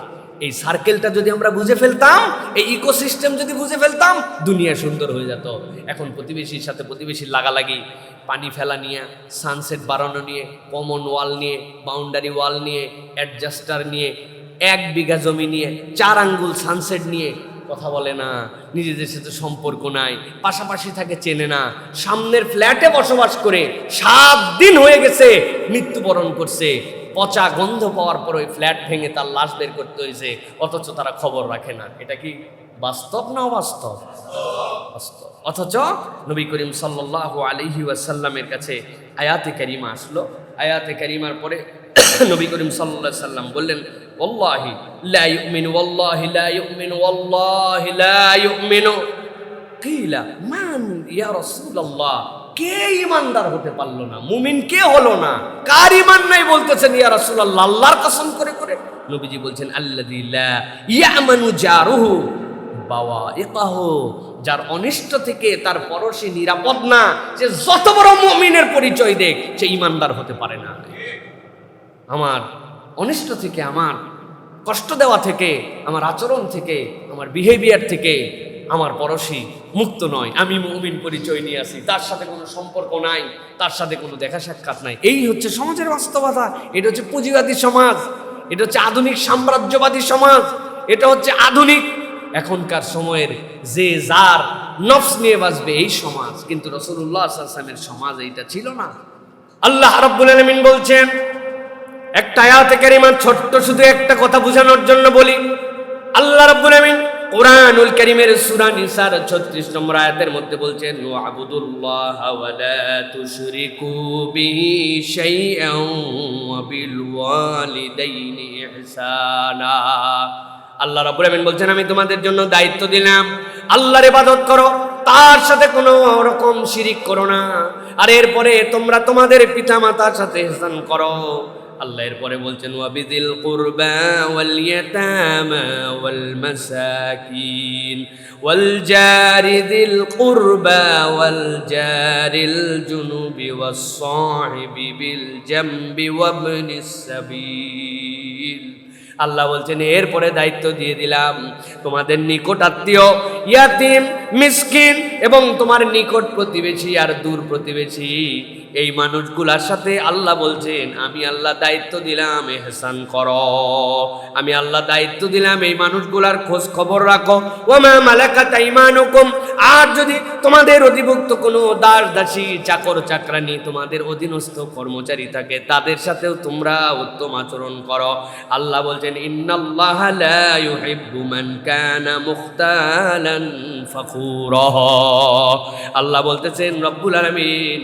এই সার্কেলটা যদি আমরা বুঝে ফেলতাম, এই ইকোসিস্টেম যদি বুঝে ফেলতাম, দুনিয়া সুন্দর হয়ে যেত। এখন প্রতিবেশীর সাথে প্রতিবেশীর লাগালাগি, পানি ফেলা নিয়ে, সানসেট বাড়ানো নিয়ে, কমন ওয়াল নিয়ে, বাউন্ডারি ওয়াল নিয়ে, অ্যাডজাস্টার নিয়ে, 1 বিঘা জমি নিয়ে, 4 আঙ্গুল সানসেট নিয়ে কথা বলে না, নিজেদের সাথে সম্পর্ক নাই, পাশাপাশি থাকে চেনে না, সামনের ফ্ল্যাটে বসবাস করে 7 দিন হয়ে গেছে মৃত্যুবরণ করছে, পচা গন্ধ পাওয়ার পর ওই ফ্ল্যাট ভেঙে তার লাশ বের করতে হয়েছে, অথচ তারা খবর রাখে না। এটা কি বাস্তব না অবাস্তব? বাস্তব। অথচ নবী করিম সাল্লাল্লাহু আলাইহি ওয়াসাল্লামের কাছে আয়াতে কারিমা আসলো। আয়াতে কারিমার পরে নবী করিম সাল্লাল্লাহু আলাইহি সাল্লাম বললেন, ওয়াল্লাহি লা ইউমিনু, ওয়াল্লাহি লা ইউমিনু, ওয়াল্লাহি লা ইউমিনু। কিলা মান ইয়া রাসূলুল্লাহ, কে ইমানদার হতে পারলো না, মুমিন কে হলো না, কার ইমান নাই বলতেছেন ইয়া রাসূলুল্লাহ আল্লাহর কসম করে করে? নবীজি বলছেন, আল্লাযী লা ইয়ামানু জারুহু বাওয়াইকাহু, যার অনিষ্ট থেকে তার পড়শী নিরাপদ না, যে যত বড় মুমিনের পরিচয় দেখ, সে ইমানদার হতে পারে না। আমার অনিষ্ট থেকে, আমার কষ্ট দেওয়া থেকে, আমার আচরণ থেকে, আমার বিহেভিয়ার থেকে আমার পড়শী মুক্ত নয়। আমি মুমিন পরিচয় নিয়ে আসি, তার সাথে কোনো সম্পর্ক নাই, তার সাথে কোনো দেখা সাক্ষাৎ নাই। এই হচ্ছে সমাজের বাস্তবতা। এটা হচ্ছে পুঁজিবাদী সমাজ, এটা হচ্ছে আধুনিক সাম্রাজ্যবাদী সমাজ, এটা হচ্ছে আধুনিক এখনকার সময়ের যে যার নফস নিয়ে বাঁচবে এই সমাজ। কিন্তু রাসূলুল্লাহ সাল্লাল্লাহু আলাইহি ওয়াসাল্লামের সমাজ এইটা ছিল না। আল্লাহ রাব্বুল আলামিন বলছেন, একটা আয়াতে কারিমা, ছোট্ট শুধু একটা কথা বোঝানোর জন্য বলি। আল্লাহ রাব্বুল আলামিন কুরআনুল কারীমের সূরা নিসার 36 নম্বর আয়াতের মধ্যে বলছেন, ওয়া'বুদুল্লাহা ওয়া লা তুশরিকু বিহি শাইআন ওয়া বিল ওয়ালিদাইনি ইহসানা। আল্লাহ রাব্বুল আলামিন বলছেন, আমি তোমাদের জন্য দায়িত্ব দিলাম, আল্লাহর ইবাদত করো, তার সাথে কোনো রকম শিরিক করো না, আর এরপরে তোমরা তোমাদের পিতামাতার সাথে ইহসান করো। আল্লাহ এরপরে বলছেন, ওয়াবিদিল কুরবা ওয়াল ইয়াতামা ওয়াল মাসাকিন ওয়াল জারি দিল কুরবা ওয়াল জারিল জুনুবি ওয়াস সাহিবি বিল জামবি ওয়াবনিস সাবিল। আল্লাহ বলছেন, এরপরে দায়িত্ব দিয়ে দিলাম তোমাদের নিকট আত্মীয়, ইয়াতিম, মিসকিন এবং তোমার নিকট প্রতিবেশী আর দূর প্রতিবেশী, এই মানুষগুলার সাথে আল্লাহ বলছেন, আমি আল্লাহ দায়িত্ব দিলাম ইহসান করো, আমি আল্লাহ দায়িত্ব দিলাম এই মানুষগুলার খোঁজ খবর রাখো। ওমা মালাকাত আইমানুকুম, আর যদি তোমাদের অধিভুক্ত কোনো দাস দাসী, চাকর চাকরানি, তোমাদের অধীনস্থ কর্মচারী থাকে, তাদের সাথেও তোমরা উত্তম আচরণ করো। আল্লাহ বলছেন, বলছেন ইন্নাল্লাহা লা ইউহিব্বু মান কানা মুখতালান ফাখুরা। আল্লাহ বলতেছেন রব্বুল আলামিন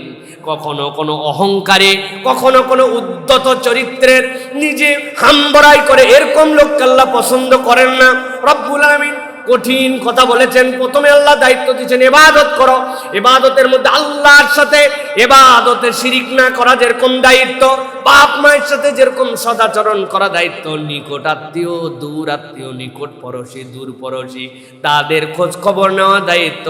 কখনো কোনো অহংকারে, কখনো কোনো উদ্ধত চরিত্রের, নিজে হামবড়াই করে এরকম লোককে আল্লাহ পছন্দ করেন না। রব্বুল আলামিন কঠিন কথা বলেছেন। প্রথমে আল্লাহ দায়িত্ব দিয়েছেন ইবাদত করো, ইবাদতের মধ্যে আল্লাহর সাথে ইবাদতে শিরিক না করা যেরকম দায়িত্ব, বাপ মায়ের সাথে যেরকম সদাচরণ করা দায়িত্ব, নিকট আত্মীয়, দূর আত্মীয়, নিকট পড়োশী, দূর পড়োশী, তাদের খোঁজ খবর নেওয়া দায়িত্ব।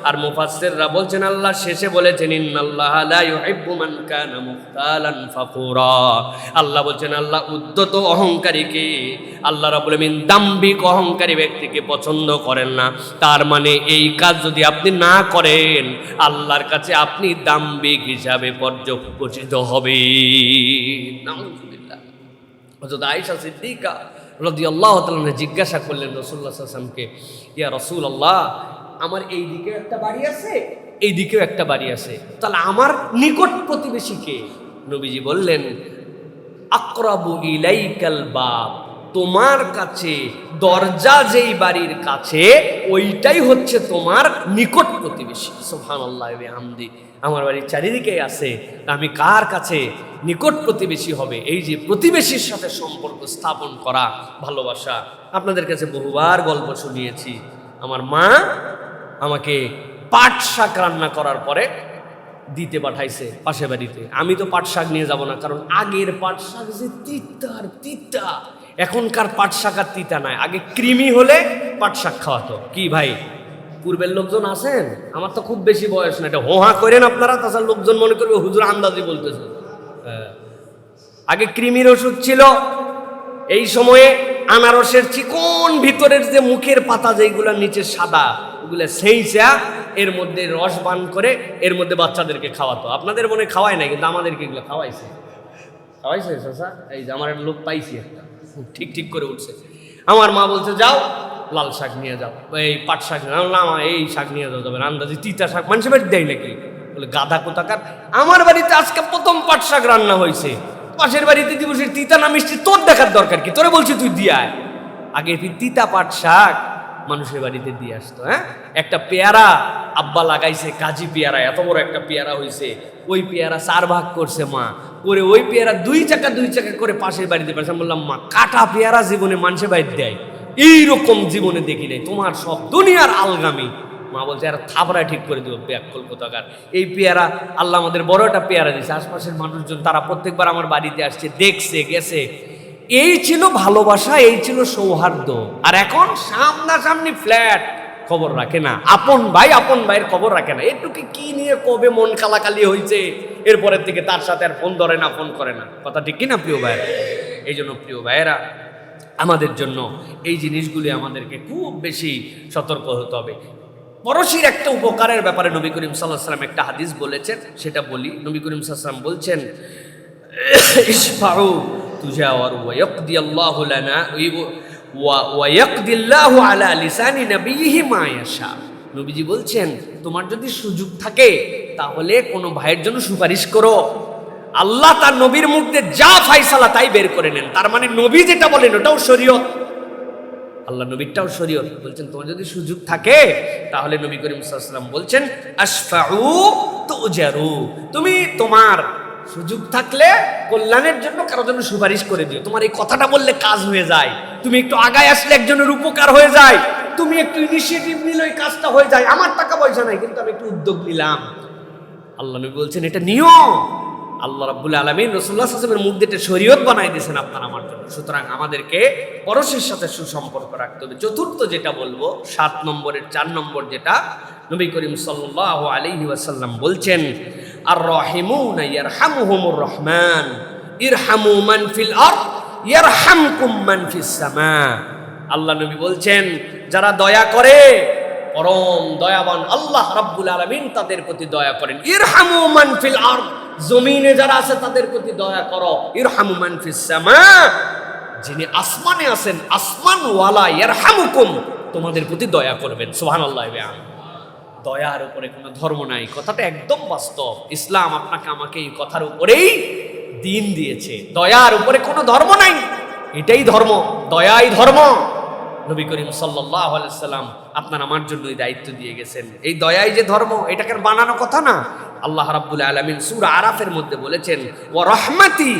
আর মুফাসসিররা বলছেন আল্লাহ শেষে বলেছেন ইন্নাল্লাহা লা ইউহিব্বু মান কানা মুখতালান ফাখুরা। আল্লাহ বলছেন আল্লাহ উদ্ধত অহংকারীকে, আল্লাহ রাব্বুল আলামিন দাম্ভিক অহংকারী ব্যক্তিকে পছন্দ করেন না। তার মানে এই কাজ যদি আপনি না করেন, আল্লাহর কাছে আপনি দাম্ভিক হিসাবে পর্যবেক্ষিত হবে। নাউযুবিল্লাহ। হযরত আয়েশা সিদ্দিকা রাদিয়াল্লাহু তাআলা জিজ্ঞাসা করলেন রাসূলুল্লাহ সাল্লাল্লাহু আলাইহি ওয়াসাল্লামকে, ইয়া রাসূলুল্লাহ, আমার এই দিকেও একটা বাড়ি আছে, এই দিকেও একটা বাড়ি আছে, তাহলে আমার নিকট প্রতিবেশী কে? নবীজি বললেন আকরাবু ইলাইকাল বাব, তোমার কাছে দরজা যেই বাড়ির কাছে ওইটাই হচ্ছে তোমার নিকট প্রতিবেশী। সুবহানাল্লাহ ওয়া বিহামদি। আমার বাড়ির চারিদিকেই আছে, আমি কার কাছে নিকট প্রতিবেশী হবে? এই যে প্রতিবেশীর সাথে সম্পর্ক স্থাপন করা, ভালোবাসা। আপনাদের কাছে বহুবার গল্প শুনিয়েছি, আমার মা আমাকে পাট শাক রান্না করার পরে দিতে পাঠাইছে পাশে বাড়িতে। আমি তো পাট শাক নিয়ে যাব না, কারণ আগের পাট শাক যে তিতার তিতা, এখনকার পাট শাক আর তিতা নাই। আগে কৃমি হলে পাট শাক খাওয়াতো। কি ভাই, পূর্বের লোকজন আছেন? আমার তো খুব বেশি বয়স না, এটা হোহা করেন আপনারা, তাছাড়া লোকজন মনে করবে হুজুর আন্দাজি বলতেছে। আগে কৃমির ওষুধ ছিল। এই সময়ে আনারসের চিকন ভিতরের যে মুখের পাতা যেগুলোর নিচে সাদা, ওগুলো সেইচা এর মধ্যে রস পান করে এর মধ্যে বাচ্চাদেরকে খাওয়াতো। আপনাদের মনে খাওয়ায় না, কিন্তু আমাদেরকে এগুলো খাওয়াইছে। খাওয়াইছে চাচা? এই যে আমার লোক পাইছি একটা, ঠিক ঠিক করে উঠছে। আমার মা বলছে যাও লাল শাক নিয়ে যাও, এই পাট শাক না, এই শাক নিয়ে যাও যাবে। আন্দাজি তিতা শাক মানুষের বাড়ি দেয় নাকি? বলে গাধা কোথাকার, আমার বাড়িতে আজকে প্রথম পাট শাক রান্না হয়েছে, পাশের বাড়িতে দিবসের তিতা না মিষ্টি তোর দেখার দরকার কি? তোরে বলছি তুই দিয়ে আয়। আগে তিতা পাট শাক মানুষের বাড়িতে দিয়ে আসতো। হ্যাঁ, একটা পেয়ারা আব্বা লাগাইছে, কাজী পেয়ারা, এত বড় একটা পেয়ারা হয়েছে। ওই পেয়ারা 4 ভাগ করছে মা করে, ওই পেয়ারা 2 চাকা করে পাশের বাড়িতে পাঠাম। বললাম মা, কাটা পেয়ারা জীবনে মানুষের বাড়িতে দেয়? এইরকম জীবনে দেখি নাই, তোমার সব দুনিয়ার আলগামি। মা বলছে আর থাবড়ায় ঠিক করে দেবো ব্যাকল কোথাকার। এই পেয়ারা আল্লাহ আমাদের বড় একটা পেয়ারা দিয়েছে। আশপাশের মানুষজন তারা প্রত্যেকবার আমার বাড়িতে আসছে, দেখছে, গেছে। এই ছিল ভালোবাসা, এই ছিল সৌহার্দ্য। আর এখন সামনাসামনি ফ্ল্যাট, খবর রাখে না। আপন ভাই আপন ভাইয়ের খবর রাখে না। এটুকু কি নিয়ে কবে মন কালাকালি হয়েছে, এরপরের থেকে তার সাথে আর ফোন ধরে না, ফোন করে না। কথা ঠিক কিনা প্রিয় ভাইয়েরা? এই জন্য প্রিয় ভাইয়েরা, আমাদের জন্য এই জিনিসগুলি আমাদেরকে খুব বেশি সতর্ক হতে হবে। পড়োশির একটা উপকারের ব্যাপারে নবী করিম সাল্লাল্লাহু আলাইহি ওয়াসাল্লাম একটা হাদিস বলেছেন, সেটা বলি। নবী করিম সাল্লাল্লাহু আলাইহি ওয়াসাল্লাম বলছেন ইশফাউ তুজাওয়ারু ওয়া ইয়াকদি আল্লাহু লানা ওয়া ইয়াকদি আল্লাহু আলা লিসানি নবিয়িহি মা ইয়াশা। নবীজি বলছেন তোমার যদি সুযোগ থাকে তাহলে কোনো ভাইয়ের জন্য সুপারিশ করো, আল্লাহ তার নবীর মুখ দিয়ে যা ফায়সালা তাই বের করে নেন। তার মানে নবী যেটা বলেন ওটাও শরীয়ত, আল্লাহ নবীরটাও শরীয়ত। বলছেন তোমার যদি সুযোগ থাকে তাহলে নবী করিম সাল্লাল্লাহু আলাইহি ওয়াসাল্লাম বলছেন আশফাউ তুজারু, তুমি তোমার সুযোগ থাকলে কল্যাণের জন্য কারোর জন্য সুপারিশ করে দিও। তোমার এই কথাটা বললে কাজ হয়ে যায়, তুমি একটু আগায় আসলে একজনের উপকার হয়ে যায়, তুমি একটু ইনিশিয়েটিভ নিলে ওই কাজটা হয়ে যায়। আমার টাকা পয়সা নাই কিন্তু আমি একটু উদ্যোগ নিলাম। আল্লাহ নবী বলছেন এটা নিয়ম। আল্লাহ রাব্বুল আলামিন রাসূলুল্লাহ সাল্লাল্লাহু আলাইহি ওয়াসাল্লামের মুখ দিয়ে শরীয়ত বানাই দিয়েছেন আপনার আমার জন্য। সুতরাং আমাদেরকে পরশের সাথে সুসম্পর্ক রাখতে হবে। চতুর্থ যেটা বলবো, 7 নম্বরের 4 নম্বর যেটা, নবী করিম সাল্লাল্লাহু আলাইহি ওয়াসাল্লাম বলছেন আর রাহিমুনা ইয়ারহামুহুমুর রহমান ইরহামু মান ফিল আরদ ইয়ারহামকুম মান ফিস সামা। আল্লাহ নবী বলছেন যারা দয়া করে, পরম দয়াবান আল্লাহ রাব্বুল আলামিন তাদের প্রতি দয়া করেন। ইরহামু মান ফিল আরদ, জমিনে যারা আছে তাদের প্রতি দয়া করো। ইরহামু মান ফিস সামা, যিনি আসমানে আছেন আসমান ওয়ালা ইয়ারহামুকুম, তোমাদের প্রতি দয়া করবেন। সুবহানাল্লাহ। দয়ার উপরে কোনো ধর্ম নাই, কথাটা একদম বাস্তব। ইসলাম আপনাকে আমাকে এই কথার উপরেই দিন দিয়েছে, দয়ার উপরে কোনো ধর্ম নাই। এটাই ধর্ম, দয়াই ধর্ম। নবী করিম সাল্লাল্লাহু আলাইহি সাল্লাম আপনার আমার জন্য এই দায়িত্ব দিয়ে গেছেন। এই দয়াই যে ধর্ম, এটাকে বানানো কথা না। আল্লাহ রাব্বুল আলামিন সূরা আরাফের মধ্যে বলেছেন, ওয়া রাহমাতি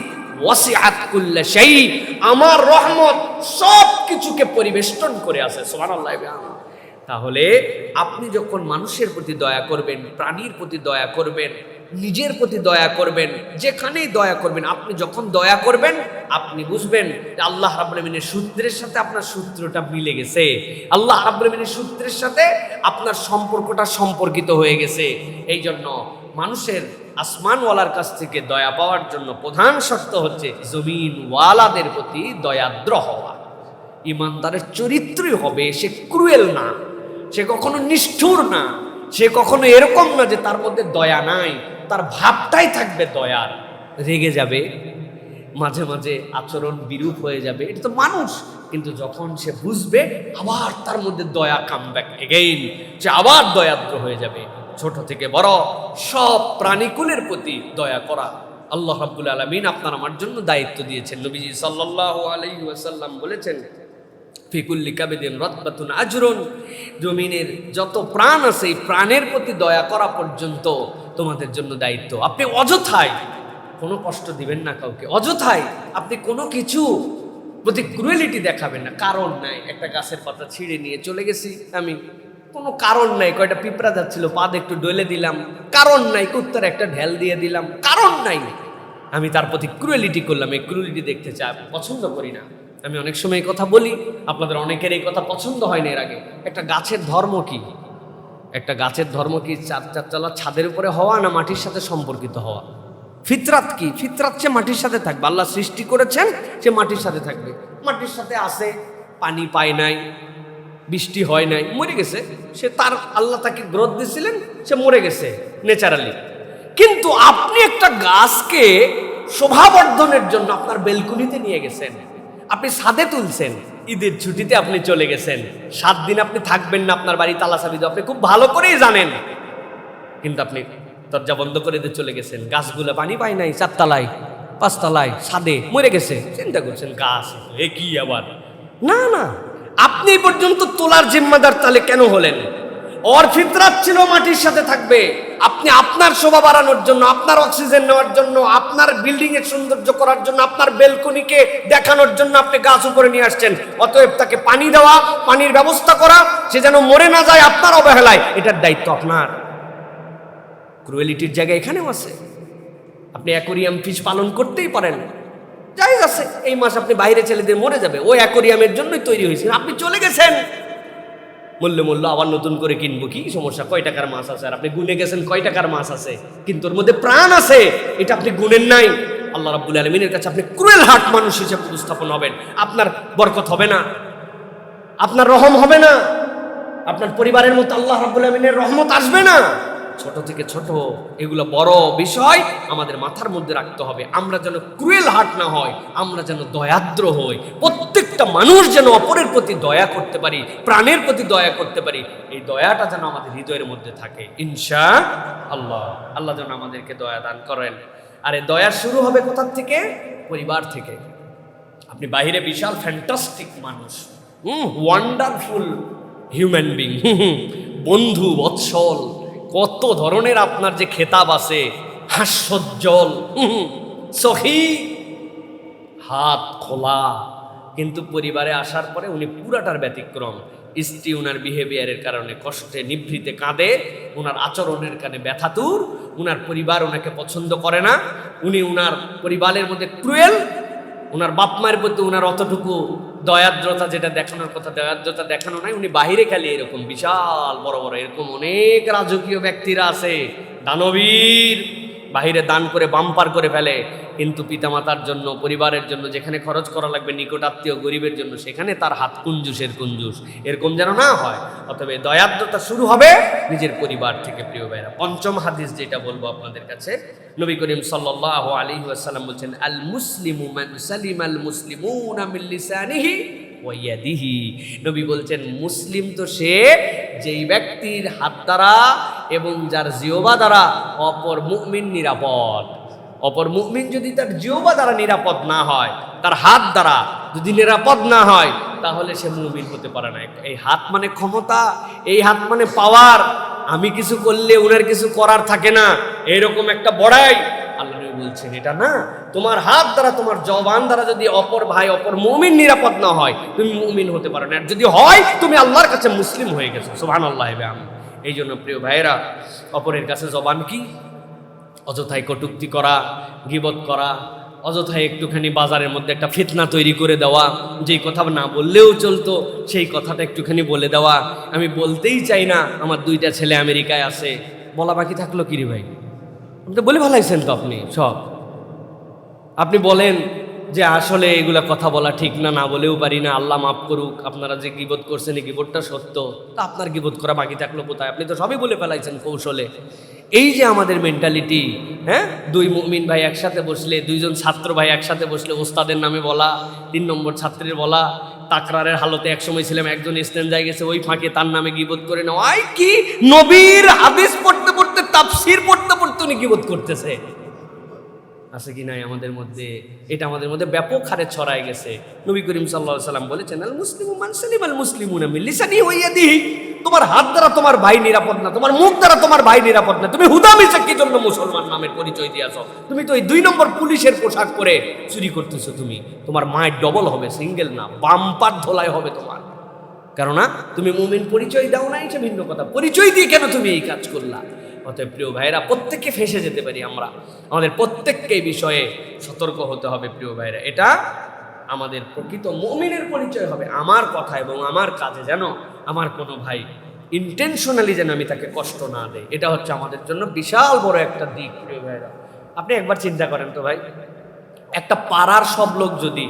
ওয়াসিআত কুল্লা শাই, আমার রহমত সব কিছুকে পরিবেষ্টন করে আছে। সুবহানাল্লাহ। তাহলে আপনি যখন মানুষের প্রতি দয়া করবেন, প্রাণীর প্রতি দয়া করবেন, নিজের প্রতি দয়া করবেন, যেখানেই দয়া করবেন, আপনি যখন দয়া করবেন আপনি বুঝবেন যে আল্লাহ রাব্বুল আলামিনের সূত্রের সাথে আপনার সূত্রটা মিলে গেছে, আল্লাহ রাব্বুল আলামিনের সূত্রের সাথে আপনার সম্পর্কটা সম্পর্কিত হয়ে গেছে। এই জন্য মানুষের আসমানওয়ালার কাছ থেকে দয়া পাওয়ার জন্য প্রধান শর্ত হচ্ছে জমিনওয়ালাদের প্রতি দয়াদ্র হওয়া। ইমানদারের চরিত্রই হবে সে ক্রুয়েল না, সে কখনো নিষ্ঠুর না, সে কখনো এরকম না যে তার মধ্যে দয়া নাই, তার ভাবটাই থাকবে দয়ার। রেগে যাবে, মাঝে মাঝে আচরণ বিরূপ হয়ে যাবে, এটা তো মানুষ। কিন্তু যখন সে বুঝবে আবার তার মধ্যে দয়া কাম ব্যাক এগেইন, সে আবার দয়াদ্র হয়ে যাবে। ছোট থেকে বড় সব প্রাণীকুলের প্রতি দয়া করা আল্লাহ রাব্বুল আলামিন আপনার আমার জন্য দায়িত্ব দিয়েছেন। নবীজি সাল্লাল্লাহু আলাইহি ওয়াসাল্লাম বলেছেন, ফিকুল্লি কাবিদিন রাতবাতুন আজরুন, জমিনের যত প্রাণ আছে এই প্রাণের প্রতি দয়া করা পর্যন্ত তোমাদের জন্য দায়িত্ব। আপনি অযথায় কোনো কষ্ট দিবেন না কাউকে, অযথায় আপনি কোনো কিছু প্রতি ক্রুয়েলিটি দেখাবেন না, কারণ নাই। একটা গাছের পাতা ছিঁড়ে নিয়ে চলে গেছি আমি, কোনো কারণ নাই। কয়টা পিঁপড়া যাচ্ছিল, পা একটু ডলে দিলাম, কারণ নাই। কুত্তার একটা ঢেল দিয়ে দিলাম, কারণ নাই। আমি তার প্রতি ক্রুয়েলিটি করলাম। এই ক্রুয়েলিটি দেখতে চাই, পছন্দ করি না। আমি অনেক সময় এই কথা বলি, আপনাদের অনেকের এই কথা পছন্দ হয় না। এর আগে একটা গাছের ধর্ম কি? একটা গাছের ধর্ম কি চারতলা ছাদের উপরে হওয়া না মাটির সাথে সম্পর্কিত হওয়া? ফিতরাত কি? ফিতরাত সে মাটির সাথে থাকবে, আল্লাহ সৃষ্টি করেছেন সে মাটির সাথে থাকবে। মাটির সাথে আসে, পানি পায় নাই, বৃষ্টি হয় নাই, মরে গেছে সে, তার আল্লাহ তাকে গ্রোথ দিয়েছিলেন, সে মরে গেছে ন্যাচারালি। কিন্তু আপনি একটা গাছকে শোভাবর্ধনের জন্য আপনার বেলকুনিতে নিয়ে গেছেন, আপনি ছাদে তুলছেন, ঈদের ছুটিতে আপনি চলে গেছেন, 7 দিন আপনি থাকবেন না, আপনার বাড়ি তালা চাবি দেওয়া, আপনি খুব ভালো করেই জানেন। কিন্তু আপনি দরজা বন্ধ করে দিয়ে চলে গেছেন, গাছগুলো পানি পায় নাই, 4 তলায় 5 তলায় ছাদে মরে গেছে। চিন্তা করছেন গাছ এ কি আবার? না না, আপনি পর্যন্ত তোলার জিম্মাদার তাহলে কেন হলেন? ওর ফিতরাত ছিল মাটির সাথে থাকবে। আপনি আপনার শোভা বাড়ানোর জন্য, আপনার অক্সিজেন নেওয়ার জন্য, আপনার বিল্ডিং এর সৌন্দর্য করার জন্য, আপনার বেলকনিকে দেখানোর জন্য আপনি গাছ উপরে নিয়ে আসছেন। অতএব তাকে পানি দেওয়া, পানির ব্যবস্থা করা, সে যেন মরে না যায় আপনার অবহেলায়, এটার দায়িত্ব আপনার। ক্রুয়েলিটির জায়গা এখানেও আছে। আপনি অ্যাকোরিয়াম ফিশ পালন করতেই পারেন, জায়েজ আছে। এই মাস আপনি বাইরে ছেলে দিয়ে মরে যাবে, ওই অ্যাকোরিয়ামের জন্যই তৈরি হয়েছিল, আপনি চলে গেছেন। মূল্য আবার নতুন করে কিনবো, কি সমস্যা? কয় টাকার মাছ আছে? আর আপনি গুনে গেছেন কয় টাকার মাছ আছে, কিন্তু ওর মধ্যে প্রাণ আছে, এটা আপনি গুনেন নাই। আল্লাহ রাব্বুল আলামিনের কাছে আপনি ক্রুয়েল হার্ট মানুষ হিসেবে উপস্থাপন হবেন। আপনার বরকত হবে না, আপনার রহম হবে না, আপনার পরিবারের মতো আল্লাহ রাব্বুল আলামিনের রহমত আসবে না। ছোট থেকে ছোট এগুলো বড় বিষয় আমাদের মাথার মধ্যে রাখতে হবে। আমরা যেন ক্রুয়েল হার্ট না হয়, আমরা যেন দয়াদ্র হই। প্রত্যেকটা মানুষ যেন অপরের প্রতি দয়া করতে পারি, প্রাণের প্রতি দয়া করতে পারি। এই দয়াটা যেন আমাদের হৃদয়ের মধ্যে থাকে ইনশাআল্লাহ। আল্লাহ যেন আমাদেরকে দয়া দান করেন। আর এই দয়া শুরু হবে কোথা থেকে? পরিবার থেকে। আপনি বাহিরে বিশাল ফ্যান্টাস্টিক মানুষ, ওয়ান্ডারফুল হিউম্যান বিং, বন্ধু বৎসল, কত ধরনের আপনার যে খেতাব আছে, হাস্যোজ্জ্বল, সখী, হাত খোলা, কিন্তু পরিবারে আসার পরে উনি পুরাটার ব্যতিক্রম। স্ত্রী উনার বিহেভিয়ারের কারণে কষ্টে নিভৃতে কাঁদে, উনার আচরণের কারণে ব্যথাতুর, উনার পরিবার ওনাকে পছন্দ করে না, উনি উনার পরিবারের মধ্যে ক্রুয়েল, উনার বাপ মায়ের প্রতি উনার অতটুকু দয়াদ্রতা যেটা দেখানোর কথা, দয়াদ্রতা দেখানো নাই। উনি বাহিরে খালি এরকম বিশাল বড় বড় এরকম অনেক রাজকীয় ব্যক্তিরা আছে, দানবীর, বাহিরে দান করে বাম্পার করে ফেলে, কিন্তু পিতামাতার জন্য, পরিবারের জন্য যেখানে খরচ করা লাগবে, নিকট আত্মীয় গরিবের জন্য, সেখানে তার হাত কুঞ্জুসের কুঞ্জুস। এরকম যেন না হয়। অতএব দয়াদ্রতা শুরু হবে নিজের পরিবার থেকে। প্রিয় ভাইরা, পঞ্চম হাদিস যেটা বলবো আপনাদের কাছে, নবী করিম সাল্লাল্লাহু আলাইহি ওয়াসাল্লাম বলছেন, আল মুসলিমু মান সালিমাল মুসলিমুনা মিন লিসানিহি ওয়া ইয়াদিহি। নবী বলছেন, মুসলিম তো সে যেই ব্যক্তির হাত দ্বারা এবং যার জিহ্বা দ্বারা অপর মুমিন নিরাপদ। অপর মুমিন যদি তার জিহ্বা দ্বারা নিরাপদ না হয়, তার হাত দ্বারা, যদি নিরাপদ না হয় তাহলে সে মুমিন হতে পারে না। এই হাত মানে ক্ষমতা, এই হাত মানে পাওয়ার। আমি কিছু করলে ওনার কিছু করার থাকে না, এরকম একটা বড়াই। আল্লাহ নবী বলছেন এটা না, তোমার হাত দ্বারা, তোমার জবান দ্বারা যদি অপর ভাই, অপর মুমিন নিরাপদ না হয়, তুমি মুমিন হতে পারো না। আর যদি হয়, তুমি আল্লাহর কাছে মুসলিম হয়ে গেছো। সুবহানাল্লাহ। এই জন্য প্রিয় ভাইয়েরা, অপরের কাছে জবান কি? অযথায় কটূক্তি করা, গীবত করা, অযথায় একটুখানি বাজারের মধ্যে একটা ফিতনা তৈরি করে দেওয়া, যেই কথা না বললেও চলতো সেই কথাটা একটুখানি বলে দেওয়া। আমি বলতেই চাই না, আমার 2টা ছেলে আমেরিকায় আছে, বলা বাকি থাকলো কি রে ভাই? আপনি তো বলে ভালাইছেন তো, আপনি সব আপনি বলেন যে আসলে এগুলা কথা বলা ঠিক না, না বলেও পারি না, আল্লাহ মাফ করুক, আপনারা যে গীবত করছেন এই গীবতটা সত্য, তা আপনার গীবত করা বাকি থাকলো কোথায়? আপনি তো সবই বলে ফেলাইছেন কৌশলে। এই যে আমাদের মেন্টালিটি, হ্যাঁ, 2 মুমিন ভাই একসাথে বসলে, 2জন ছাত্র ভাই একসাথে বসলে ওস্তাদের নামে বলা, 3 নম্বর ছাত্রের বলা, তাকরারের হালতে একসময় ছিলাম, একজন ইস্তেঞ্জায় গেছে, ওই ফাঁকে তার নামে গীবত করে নেওয়া। কি নবীর হাদিস পড়তে পড়তে, তাফসীর পড়তে পড়তে উনি গীবত করতেছে। আছে কি নাই আমাদের মধ্যে? এটা আমাদের মধ্যে ব্যাপক হারে ছড়ায় গেছে। নবী করিম সাল্লাল্লাহু আলাইহি ওয়াসাল্লাম বলেছেন, আল মুসলিমু মান সালিমাল মুসলিমুনা মিন লিসানিহি ওয়া ইয়াদিহি। তোমার হাত দ্বারা তোমার ভাই নিরাপদ না, তোমার মুখ দ্বারা তোমার ভাই নিরাপদ না। তুমি হুদামিসা কি জন্য মুসলমান নামের পরিচয় দিয়েছো? তুমি তো এই 2 নম্বর পুলিশের পোশাক পরে চুরি করতেছো। তোমার মায়ের ডবল হবে, সিঙ্গেল না, বাম্পার ধোলাই হবে তোমার। কেননা তুমি মুমিন পরিচয় দাও নাই, সে ভিন্ন কথা। পরিচয় দিয়ে কেন তুমি এই কাজ করলা? অতএব প্রিয় ভাইরা, প্রত্যেককে ফেঁসে যেতে পারি আমরা। আমাদের প্রত্যেককে এই বিষয়ে সতর্ক হতে হবে প্রিয় ভাইরা। এটা আমাদের প্রকৃত মুমিনের পরিচয় হবে, আমার কথা এবং আমার কাজে যেন আমার কোনো ভাই ইন্টেনশনালি যেন আমি তাকে কষ্ট না দেয়। এটা হচ্ছে আমাদের জন্য বিশাল বড় একটা দিক প্রিয় ভাইরা। আপনি একবার চিন্তা করেন তো ভাই, একটা পাড়ার সব লোক যদি,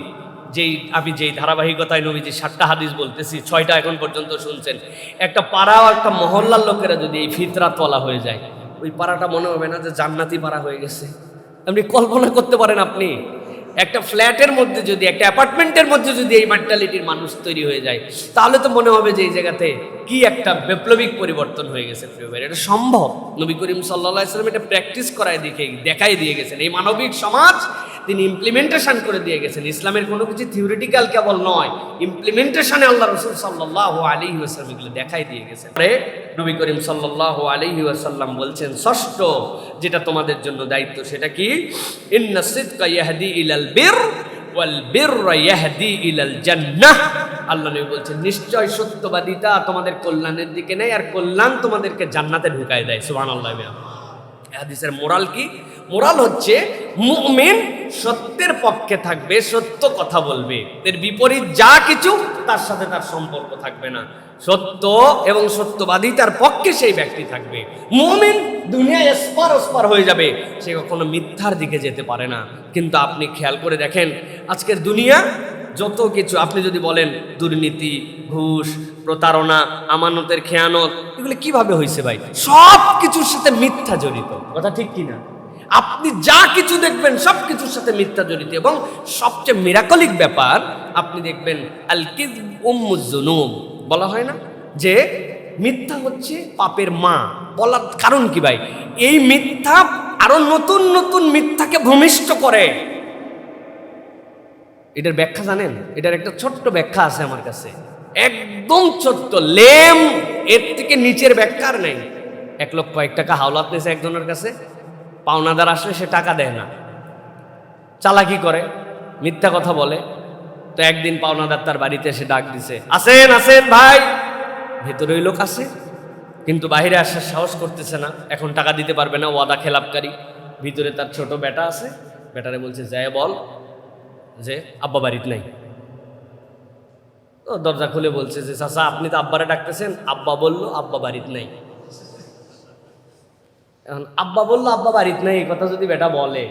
আমি যেই ধারাবাহিকতায় নবীজির 7টা হাদিস বলতেছি, 6টা এখন পর্যন্ত শুনছেন, একটা পাড়া, একটা মহল্লার লোকেরা যদি এই ফিতরাত ওয়ালা হয়ে যায়, ওই পাড়াটা মনে হবে না যে জান্নাতি পাড়া হয়ে গেছে? আপনি কল্পনা করতে পারেন, আপনি একটা ফ্ল্যাটের মধ্যে যদি, একটা অ্যাপার্টমেন্টের মধ্যে যদি এই মেন্টালিটির মানুষ তৈরি হয়ে যায়, তাহলে তো মনে হবে যে এই জায়গাতে কি একটা বৈপ্লবিক পরিবর্তন হয়ে গেছে প্রিয় ভাই। এটা সম্ভব। নবী করিম সাল্লাল্লাহু আলাইহি ওয়াসাল্লাম এটা প্র্যাকটিস করায় দেখাই দিয়ে গেছেন। এই মানবিক সমাজ তিনি ইমপ্লিমেন্টেশন করে দিয়ে গেছেন। ইসলামের কোনো কিছু থিওরিটিক্যাল কেবল নয়, ইমপ্লিমেন্টেশনে আল্লাহ রাসূল সাল্লাল্লাহু আলাইহি ওয়াসাল্লাম এগুলো দেখাই দিয়ে গেছেন। নবী করিম সাল্লাল্লাহু আলাইহি ওয়াসাল্লাম বলছেন, ষষ্ঠ যেটা তোমাদের জন্য দায়িত্ব সেটা কি? ইন্নাস সিদকা ইয়াহদি ইলাল বির ওয়াল বিররা ইয়াহদি ইলাল জান্নাহ। আল্লাহ নবী বলছেন, নিশ্চয় সত্যবাদিতা তোমাদের কল্যাণের দিকে নেয়, আর কল্যাণ তোমাদেরকে জান্নাতে ঢুকায় দেয়। সুবহানাল্লাহ। হাদিসের মোরাল কি? মোরাল হচ্ছে মুমিন সত্যের পক্ষে থাকবে, সত্য কথা বলবে, এর বিপরীত যা কিছু তার সাথে তার সম্পর্ক থাকবে না। সত্য এবং সত্যবাদিতার পক্ষে সেই ব্যক্তি থাকবে। মুমিন দুনিয়ায় এসপার হয়ে যাবে, সে কখনো মিথ্যার দিকে যেতে পারে না। কিন্তু আপনি খেয়াল করে দেখেন, আজকের দুনিয়া যত কিছু, আপনি যদি বলেন দুর্নীতি, ঘুষ, প্রতারণা, আমানতের খেয়ানত, এগুলো কিভাবে হয়েছে ভাই? সব কিছুর সাথে মিথ্যা জড়িত। কথা ঠিক কিনা? আপনি যা কিছু দেখবেন সব কিছুর সাথে মিথ্যা জড়িত। এবং সবচেয়ে মিরাকলিক ব্যাপার, আপনি দেখবেন আল কিযব উম্মুজ যুনুব, বলা হয় না যে মিথ্যা হচ্ছে পাপের মা। বলার কারণ কি ভাই? এই মিথ্যা আরো নতুন নতুন মিথ্যাকে ভূমিষ্ঠ করে। এটার ব্যাখ্যা জানেন? এটার একটা ছোট্ট ব্যাখ্যা আছে আমার কাছে, একদম ছোট্ট, লেম, এর থেকে নিচের ব্যাখ্যা আর নেই। 1 লক্ষ 1 টাকা হাওলাত নিয়েছে একজনের কাছে, পাওনাদার আসলে সে টাকা দেয় না, চালাকি করে, মিথ্যা কথা বলে। তো একদিন পাওনাদার তার বাড়িতে এসে ডাক দিছে, আসেন আসেন ভাই। ভেতরে ওই লোক আছে, কিন্তু বাইরে আসার সাহস করতেছে না, এখন টাকা দিতে পারবে না, ওয়াদা খেলাপকারী। ভিতরে তার ছোট বেটা আছে, বেটারে বলছে, যায় বল যে আব্বা বাড়িতে নাই। তো দরজা খুলে বলছে যে চাচা আপনি তো আব্বারে ডাকতেছেন। আব্বা বললো আব্বা বাড়িতে নাই। এখন আব্বা বললো আব্বা বাড়িতে নাই, এই কথা যদি বেটা বলে,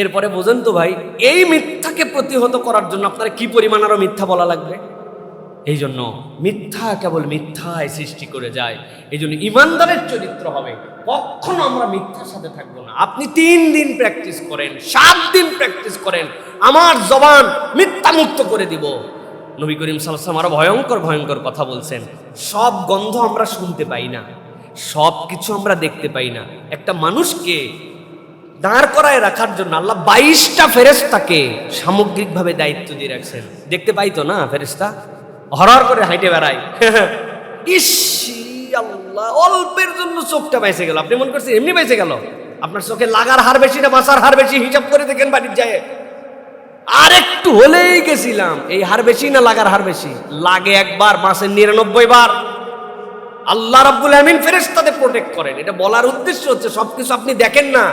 এরপরে বোঝেন তো ভাই, এই মিথ্যাকে প্রতিহত করার জন্য আপনার কি পরিমাণ আরো মিথ্যা বলা লাগবে। এই জন্য মিথ্যা কেবল মিথ্যায় সৃষ্টি করে যায়। এই জন্য ইমানদারের চরিত্র হবে, কখনো আমরা মিথ্যার সাথে থাকবো না। আপনি 3 দিন প্র্যাকটিস করেন, 7 দিন প্র্যাকটিস করেন, আমার জবান মিথ্যা মুক্ত করে দিব। নবী করিম সাল্লাল্লাহু আলাইহি ওয়াসাল্লাম আরো ভয়ঙ্কর ভয়ঙ্কর কথা বলছেন। সব গন্ধ আমরা শুনতে পাই না, সব কিছু আমরা দেখতে পাই না। একটা মানুষকে দাঁড় করায় রাখার জন্য আল্লাহ 22টা ফেরেশতাকে সামগ্রিকভাবে দায়িত্ব দিয়ে রাখছেন। দেখতে পাই তো না ফেরেশতা হরহর করে হাইটে বেড়ায়। ইস আল্লাহ, অল্পের জন্য চোখটা বেঁচে গেল। আপনি মনে করছেন এমনি বেঁচে গেল? আপনার চোখে লাগার হার বেশি না বাঁচার হার বেশি? হিসাব করে দেখেন বাড়ির যায়। আর একটু হলেই গেছিলাম। এই হার বেশি না লাগার হার বেশি? লাগে একবার, বাঁচেন 99 বার। আল্লাহ রাব্বুল আমিন ফেরেশতাদের প্রোটেক্ট করেন। এটা বলার উদ্দেশ্য হচ্ছে সবকিছু আপনি দেখেন না।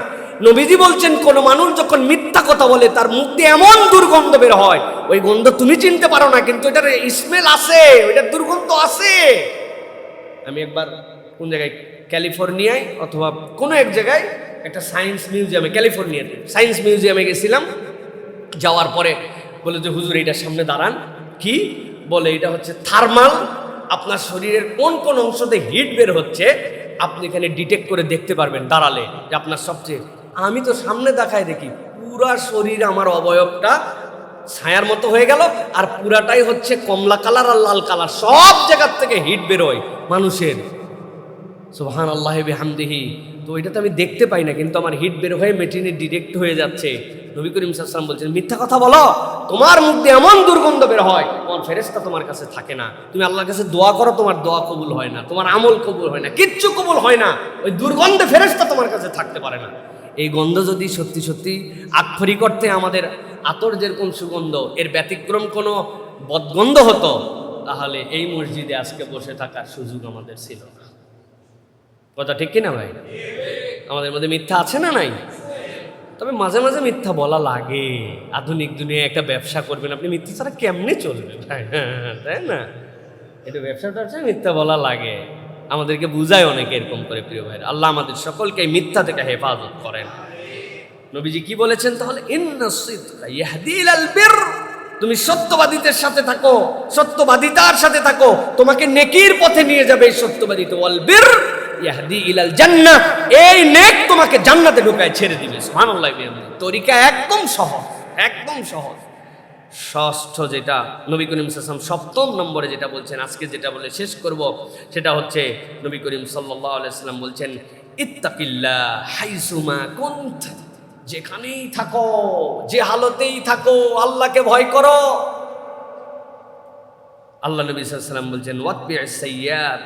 নবীজি বলছেন কোন মানুষ যখন মিথ্যা কথা বলে তার মুখ দিয়ে এমন দুর্গন্ধ বের হয়, ওই গন্ধ তুমি চিনতে পারো না, কিন্তু এটার স্মেল আছে, ওইটার দুর্গন্ধ আছে। আমি একবার কোন জায়গায় ক্যালিফোর্নিয়ায় অথবা কোনো এক জায়গায় একটা সায়েন্স মিউজিয়ামে, ক্যালিফোর্নিয়াতে সায়েন্স মিউজিয়ামে গেছিলাম। যাওয়ার পরে বলে যে হুজুর এইটার সামনে দাঁড়ান। কি বলে? এটা হচ্ছে থার্মাল, আপনার শরীরের কোন কোন অংশতে হিট বের হচ্ছে আপনি এখানে ডিটেক্ট করে দেখতে পারবেন দাঁড়ালে, যে আপনার সবচেয়ে। আমি তো সামনে দেখায় দেখি পুরা শরীর আমার অবয়বটা ছায়ার মতো হয়ে গেল, আর পুরাটাই হচ্ছে কমলা কালার আর লাল কালার, সব জায়গার থেকে হিট বেরোয় মানুষের। সুবহানাল্লাহি বিহামদিহি। তো এটা তো আমি দেখতে পাই না, কিন্তু আমার হিট বের হয়ে মেটিনে ডিটেক্ট হয়ে যাচ্ছে। নবী করিম সাল্লাল্লাহু আলাইহি ওয়াসাল্লাম বলছেন মিথ্যা কথা বলো, তোমার মুখ দিয়ে এমন দুর্গন্ধ বের হয় তোমার ফেরেশতা তোমার কাছে থাকে না। তুমি আল্লাহর কাছে দোয়া করো, তোমার দোয়া কবুল হয় না, তোমার আমল কবুল হয় না, কিচ্ছু কবুল হয় না। ওই দুর্গন্ধে ফেরেশতা তোমার কাছে থাকতে পারে না। এই গন্ধ যদি সত্যি সত্যি আক্ষরিক অর্থে আমাদের আতর যেরকম সুগন্ধ, এর ব্যতিক্রম কোনো বদগন্ধ হতো, তাহলে এই মসজিদে আজকে বসে থাকার সুযোগ আমাদের ছিল না। কথা ঠিক কিনা ভাই? আমাদের মধ্যে মিথ্যা আছে না নাই? তবে মাঝে মাঝে মিথ্যা বলা লাগে। আধুনিক দুনিয়ায় একটা ব্যবসা করবেন আপনি, মিথ্যা ছাড়া কেমনে চলবে ভাই? তাই না? এটা ব্যবসাটা হচ্ছে মিথ্যা বলা লাগে। আমাদেরকে বুঝায় অনেকে এরকম করে। প্রিয় ভাই, আল্লাহ আমাদের সকলকে মিথ্যা থেকে হেফাজত করেন। নবীজি কি বলেছেন তাহলে? ইন্নাস সিদকা ইয়াহদি ইলাল বির। তুমি সত্যবাদীদের সাথে থাকো, সত্যবাদিতার সাথে থাকো, তোমাকে নেকির পথে নিয়ে যাবে এই সত্যবাদিতা। ওয়াল বির ইয়াহদি ইলাল জান্নাহ, এই নেক তোমাকে জান্নাতে ঢোকায় ছেড়ে দিবে। সুবহানাল্লাহ। তরিকা একদম সহজ, একদম সহজ। ষষ্ঠ যেটা নবী করিম সাল্লাল্লাহু আলাইহি ওয়াসাল্লাম সপ্তম নম্বরে যেটা বলছেন, আজকে যেটা বলে শেষ করব, সেটা হচ্ছে নবী করিম সাল্লাল্লাহু আলাইহি ওয়াসাল্লাম বলছেন ইত্তাকিল্লাহ হাইসুমা কুনত। যেখানেই থাকো, যে হালতেই থাকো, আল্লাহকে ভয় করো। আল্লাহ নবী সাল্লাল্লাহু আলাইহি ওয়াসাল্লাম বলছেন ওয়াতবি'আস সাইয়্যাত।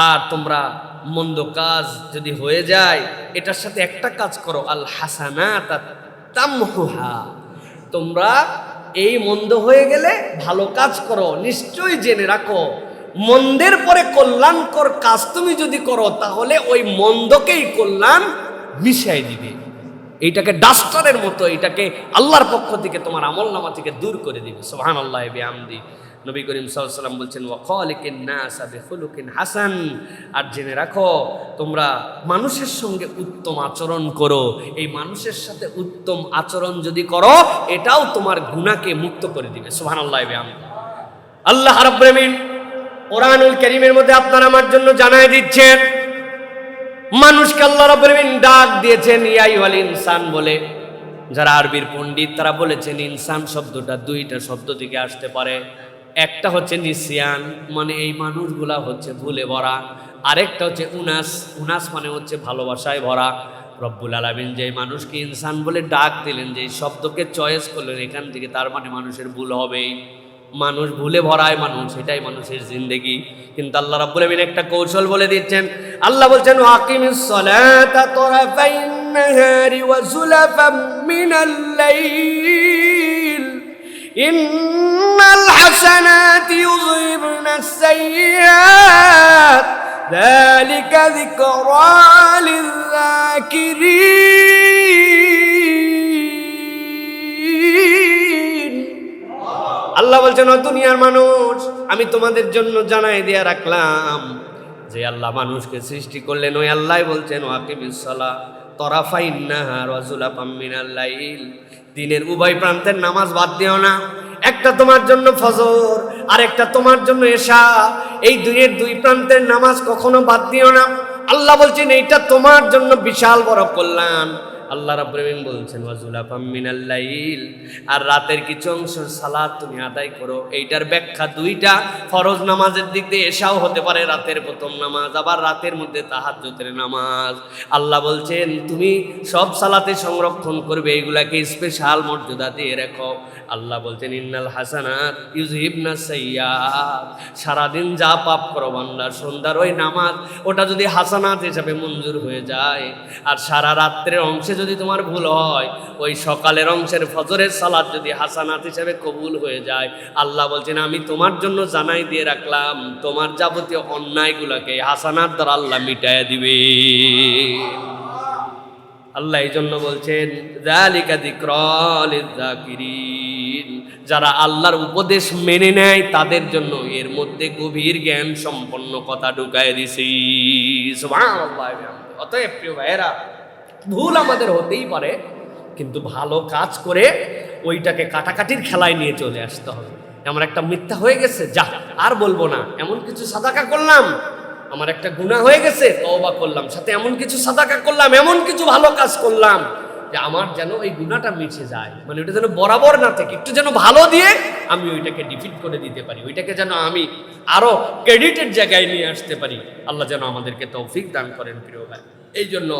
আর তোমরা মন্দ কাজ যদি হয়ে যায়, এটার সাথে একটা কাজ করো, আল হাসানাত তামহুহা। তোমরা এই মন্দ হয়ে গেলে ভালো কাজ করো। নিশ্চয়ই জেনে রাখো, মন্দের পরে কল্যাণকর কাজ তুমি যদি করো, তাহলে ওই মন্দকেই কল্যাণ মিশাই দিবে। এইটাকে ডাস্টারের মতো, এইটাকে আল্লাহর পক্ষ থেকে তোমার আমলনামা থেকে দূর করে দিবে। সুবহানাল্লাহ বিহামদি। নবী করিম সাল্লাল্লাহু আলাইহি ওয়াসাল্লাম বলছেন ওয়া খালিকিন নাসা বিখুলুকিন হাসান। আর জেনে রাখো, তোমরা মানুষের সঙ্গে উত্তম আচরণ করো। এই মানুষের সাথে উত্তম আচরণ যদি করো, এটাও তোমার গুনাহকে মুক্ত করে দিবে। সুবহানাল্লাহ বিহামদি। আল্লাহ রাব্বুল আমিন কোরআনুল কারীমের মধ্যে আপনার আমার জন্য জানায় দিচ্ছেন, মানুষকে আল্লাহ রাব্বুল আমিন ডাক দিয়েছেন ইয়া আইয়ুহাল ইনসান বলে। যারা আরবির পণ্ডিত তারা বলেছেন ইনসান শব্দটা দুইটা শব্দ থেকে আসতে পারে। একটা হচ্ছে নিসিয়ান, মানে এই মানুষগুলা হচ্ছে ভুলে ভরা। আরেকটা হচ্ছে উনাস, উনাস মানে হচ্ছে ভালোবাসায় ভরা। রব্বুল আলামিন যে মানুষকে ইনসান বলে ডাক দিলেন, যে শব্দকে চয়েস করলেন এখান থেকে, তার মানে মানুষের ভুল হবেই। মানুষ ভুলে ভরায় মানুষ, এটাই মানুষের জিন্দেগি। কিন্তু আল্লাহ রাব্বুল আমিন একটা কৌশল বলে দিচ্ছেন। আল্লাহ বলছেন ওয়াকিমিস সালাতা তারাফাইন নাহারি ওয়া যুলাফাম মিনাল লাইল ইন্নাল হাসানাতি ইউযহিবনাস সাইয়্যাত যালিকা যিকরা লিয-যাকিরিন। আল্লাহ বলছেন ও দুনিয়ার মানুষ, আমি তোমাদের জন্য জানাই দিয়া রাখলাম যে আল্লাহ মানুষকে সৃষ্টি করলেন, ওই আল্লাহ বলছেন ওয়াকিমিস সালাহ তরাফাইন নাহার ওয়া যুলাফাম মিনাল লাইল। দিনের উভয় প্রান্তের নামাজ বাদ দিও না। একটা তোমার জন্য ফজর আর একটা তোমার জন্য এশা। এই দিনের দুই প্রান্তের নামাজ কখনো বাদ দিও না। আল্লাহ বলছেন এইটা তোমার জন্য বিশাল বড় কল্যাণ। আল্লাহ রাব্বুল আলামিন বলছেন ওয়াজুলাফাম মিনাল লাইল, আর রাতের কিছু অংশ সালাত তুমি আদায় করো। এইটার ব্যাখ্যা দুইটা। ফরজ নামাজের দিক দিয়ে এশাও হতে পারে রাতের প্রথম নামাজ, আবার রাতের মধ্যে তাহাজ্জুদের নামাজ। আল্লাহ বলছেন তুমি সব সালাতে সংরক্ষণ করবে, এইগুলাকে স্পেশাল মর্যাদা দিয়ে রাখো। আল্লাহ বলছেন ইন্নাল হাসানাত ইউযহিবনাস সাইয়্যাত, সারাদিন যা পাপ করো বান্দা, সন্ধ্যার ওই নামাজ ওটা যদি হাসানাত হিসাবে মঞ্জুর হয়ে যায়, আর সারা রাত্রের অংশে যদি তোমার ভুল হয়, ওই সকালের অংশের ফজরের সালাত যদি হাসানাত হিসাবে কবুল হয়ে যায়, আল্লাহ বলছেন আমি তোমার জন্য জানাই দিয়ে রাখলাম তোমার যাবতীয় অন্যায়গুলোকে হাসানাত দ্বারা আল্লাহ মিটায় দিবে। আল্লাহ এই জন্য বলছেন যালিকা যিকরা লিয-যাকিরিন, যারা আল্লাহর উপদেশ মেনে নেয় তাদের জন্য এর মধ্যে গভীর জ্ঞান সম্পন্ন কথা ঢুকায় দিছি। সুবহানাল্লাহ। অতএব প্রিয় ভাইয়েরা, ভুল আমাদের হতেই পারে, কিন্তু ভালো কাজ করে ওইটাকে কাটাকাটির খেলায় নিয়ে চলে আসতে হবে। আমার একটা মিথ্যা হয়ে গেছে, যা আর বলবো না, এমন কিছু সাদাকা করলাম, আমার একটা গুনাহ হয়ে গেছে, তওবা করলাম, সাথে এমন কিছু সাদাকা করলাম, এমন কিছু ভালো কাজ করলাম যে আমার যেন এই গুনাহটা মিছে যায়, মানে ওইটা যেন বরাবর না থাকে, একটু যেন ভালো দিয়ে আমি ওইটাকে ডিফিট করে দিতে পারি, ওইটাকে যেন আমি আরো ক্রেডিটের জায়গায় নিয়ে আসতে পারি। আল্লাহ যেন আমাদেরকে তৌফিক দান করেন প্রিয় ভাই। এই জন্য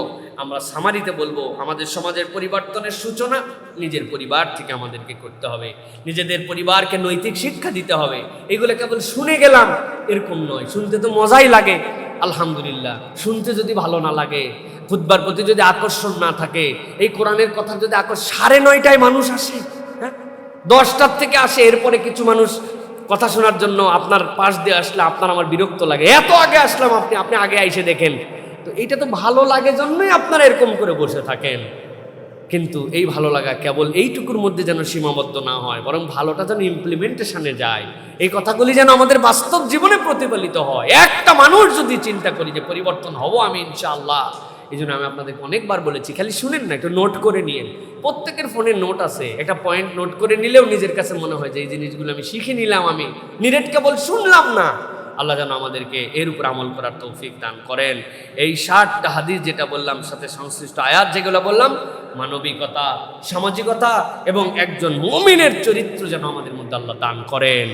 আমরা সামারিতে বলবো, আমাদের সমাজের পরিবর্তনের সূচনা নিজের পরিবার থেকে আমাদেরকে করতে হবে। নিজেদের পরিবারকে নৈতিক শিক্ষা দিতে হবে। এগুলো কেবল শুনে গেলাম এরকম নয়, শুনতে তো মজাই লাগে, আলহামদুলিল্লাহ। শুনতে যদি ভালো না লাগে, খুতবার প্রতি যদি আকর্ষণ না থাকে, এই কোরআনের কথা যদি 9:30 মানুষ আসে, হ্যাঁ 10টার থেকে আসে, এরপরে কিছু মানুষ কথা শোনার জন্য আপনার পাশ দিয়ে আসলে আপনার আমার বিরক্ত লাগে, এত আগে আসলাম, আপনি আগে আইসে দেখেন। তো এইটা তো ভালো লাগে জন্যই আপনারা এরকম করে বসে থাকেন, কিন্তু এই ভালো লাগা কেবল এইটুকুর মধ্যে যেন সীমাবদ্ধ না হয়, বরং ভালোটা যেন ইমপ্লিমেন্টেশনে যায়, এই কথাগুলি যেন আমাদের বাস্তব জীবনে প্রতিফলিত হয়। একটা মানুষ যদি চিন্তা করি যে পরিবর্তন হব আমি ইনশাআল্লাহ, এই জন্য আমি আপনাদেরকে অনেকবার বলেছি, খালি শুনেন না, একটু নোট করে নিয়েন। প্রত্যেকের ফোনে নোট আছে, একটা পয়েন্ট নোট করে নিলেও নিজের কাছে মনে হয় যে এই জিনিসগুলো আমি শিখে নিলাম, আমি নিরেট কেবল শুনলাম না। আল্লাহ যেন আমাদেরকে এর উপর আমল করার তৌফিক দান করেন। এই 60টা হাদিস যেটা বললাম, সাথে সংশ্লিষ্ট আয়াত যেগুলো বললাম, মানবিকতা, সামাজিকতা এবং একজন মুমিনের চরিত্র যেন আমাদের মধ্যে আল্লাহ দান করেন।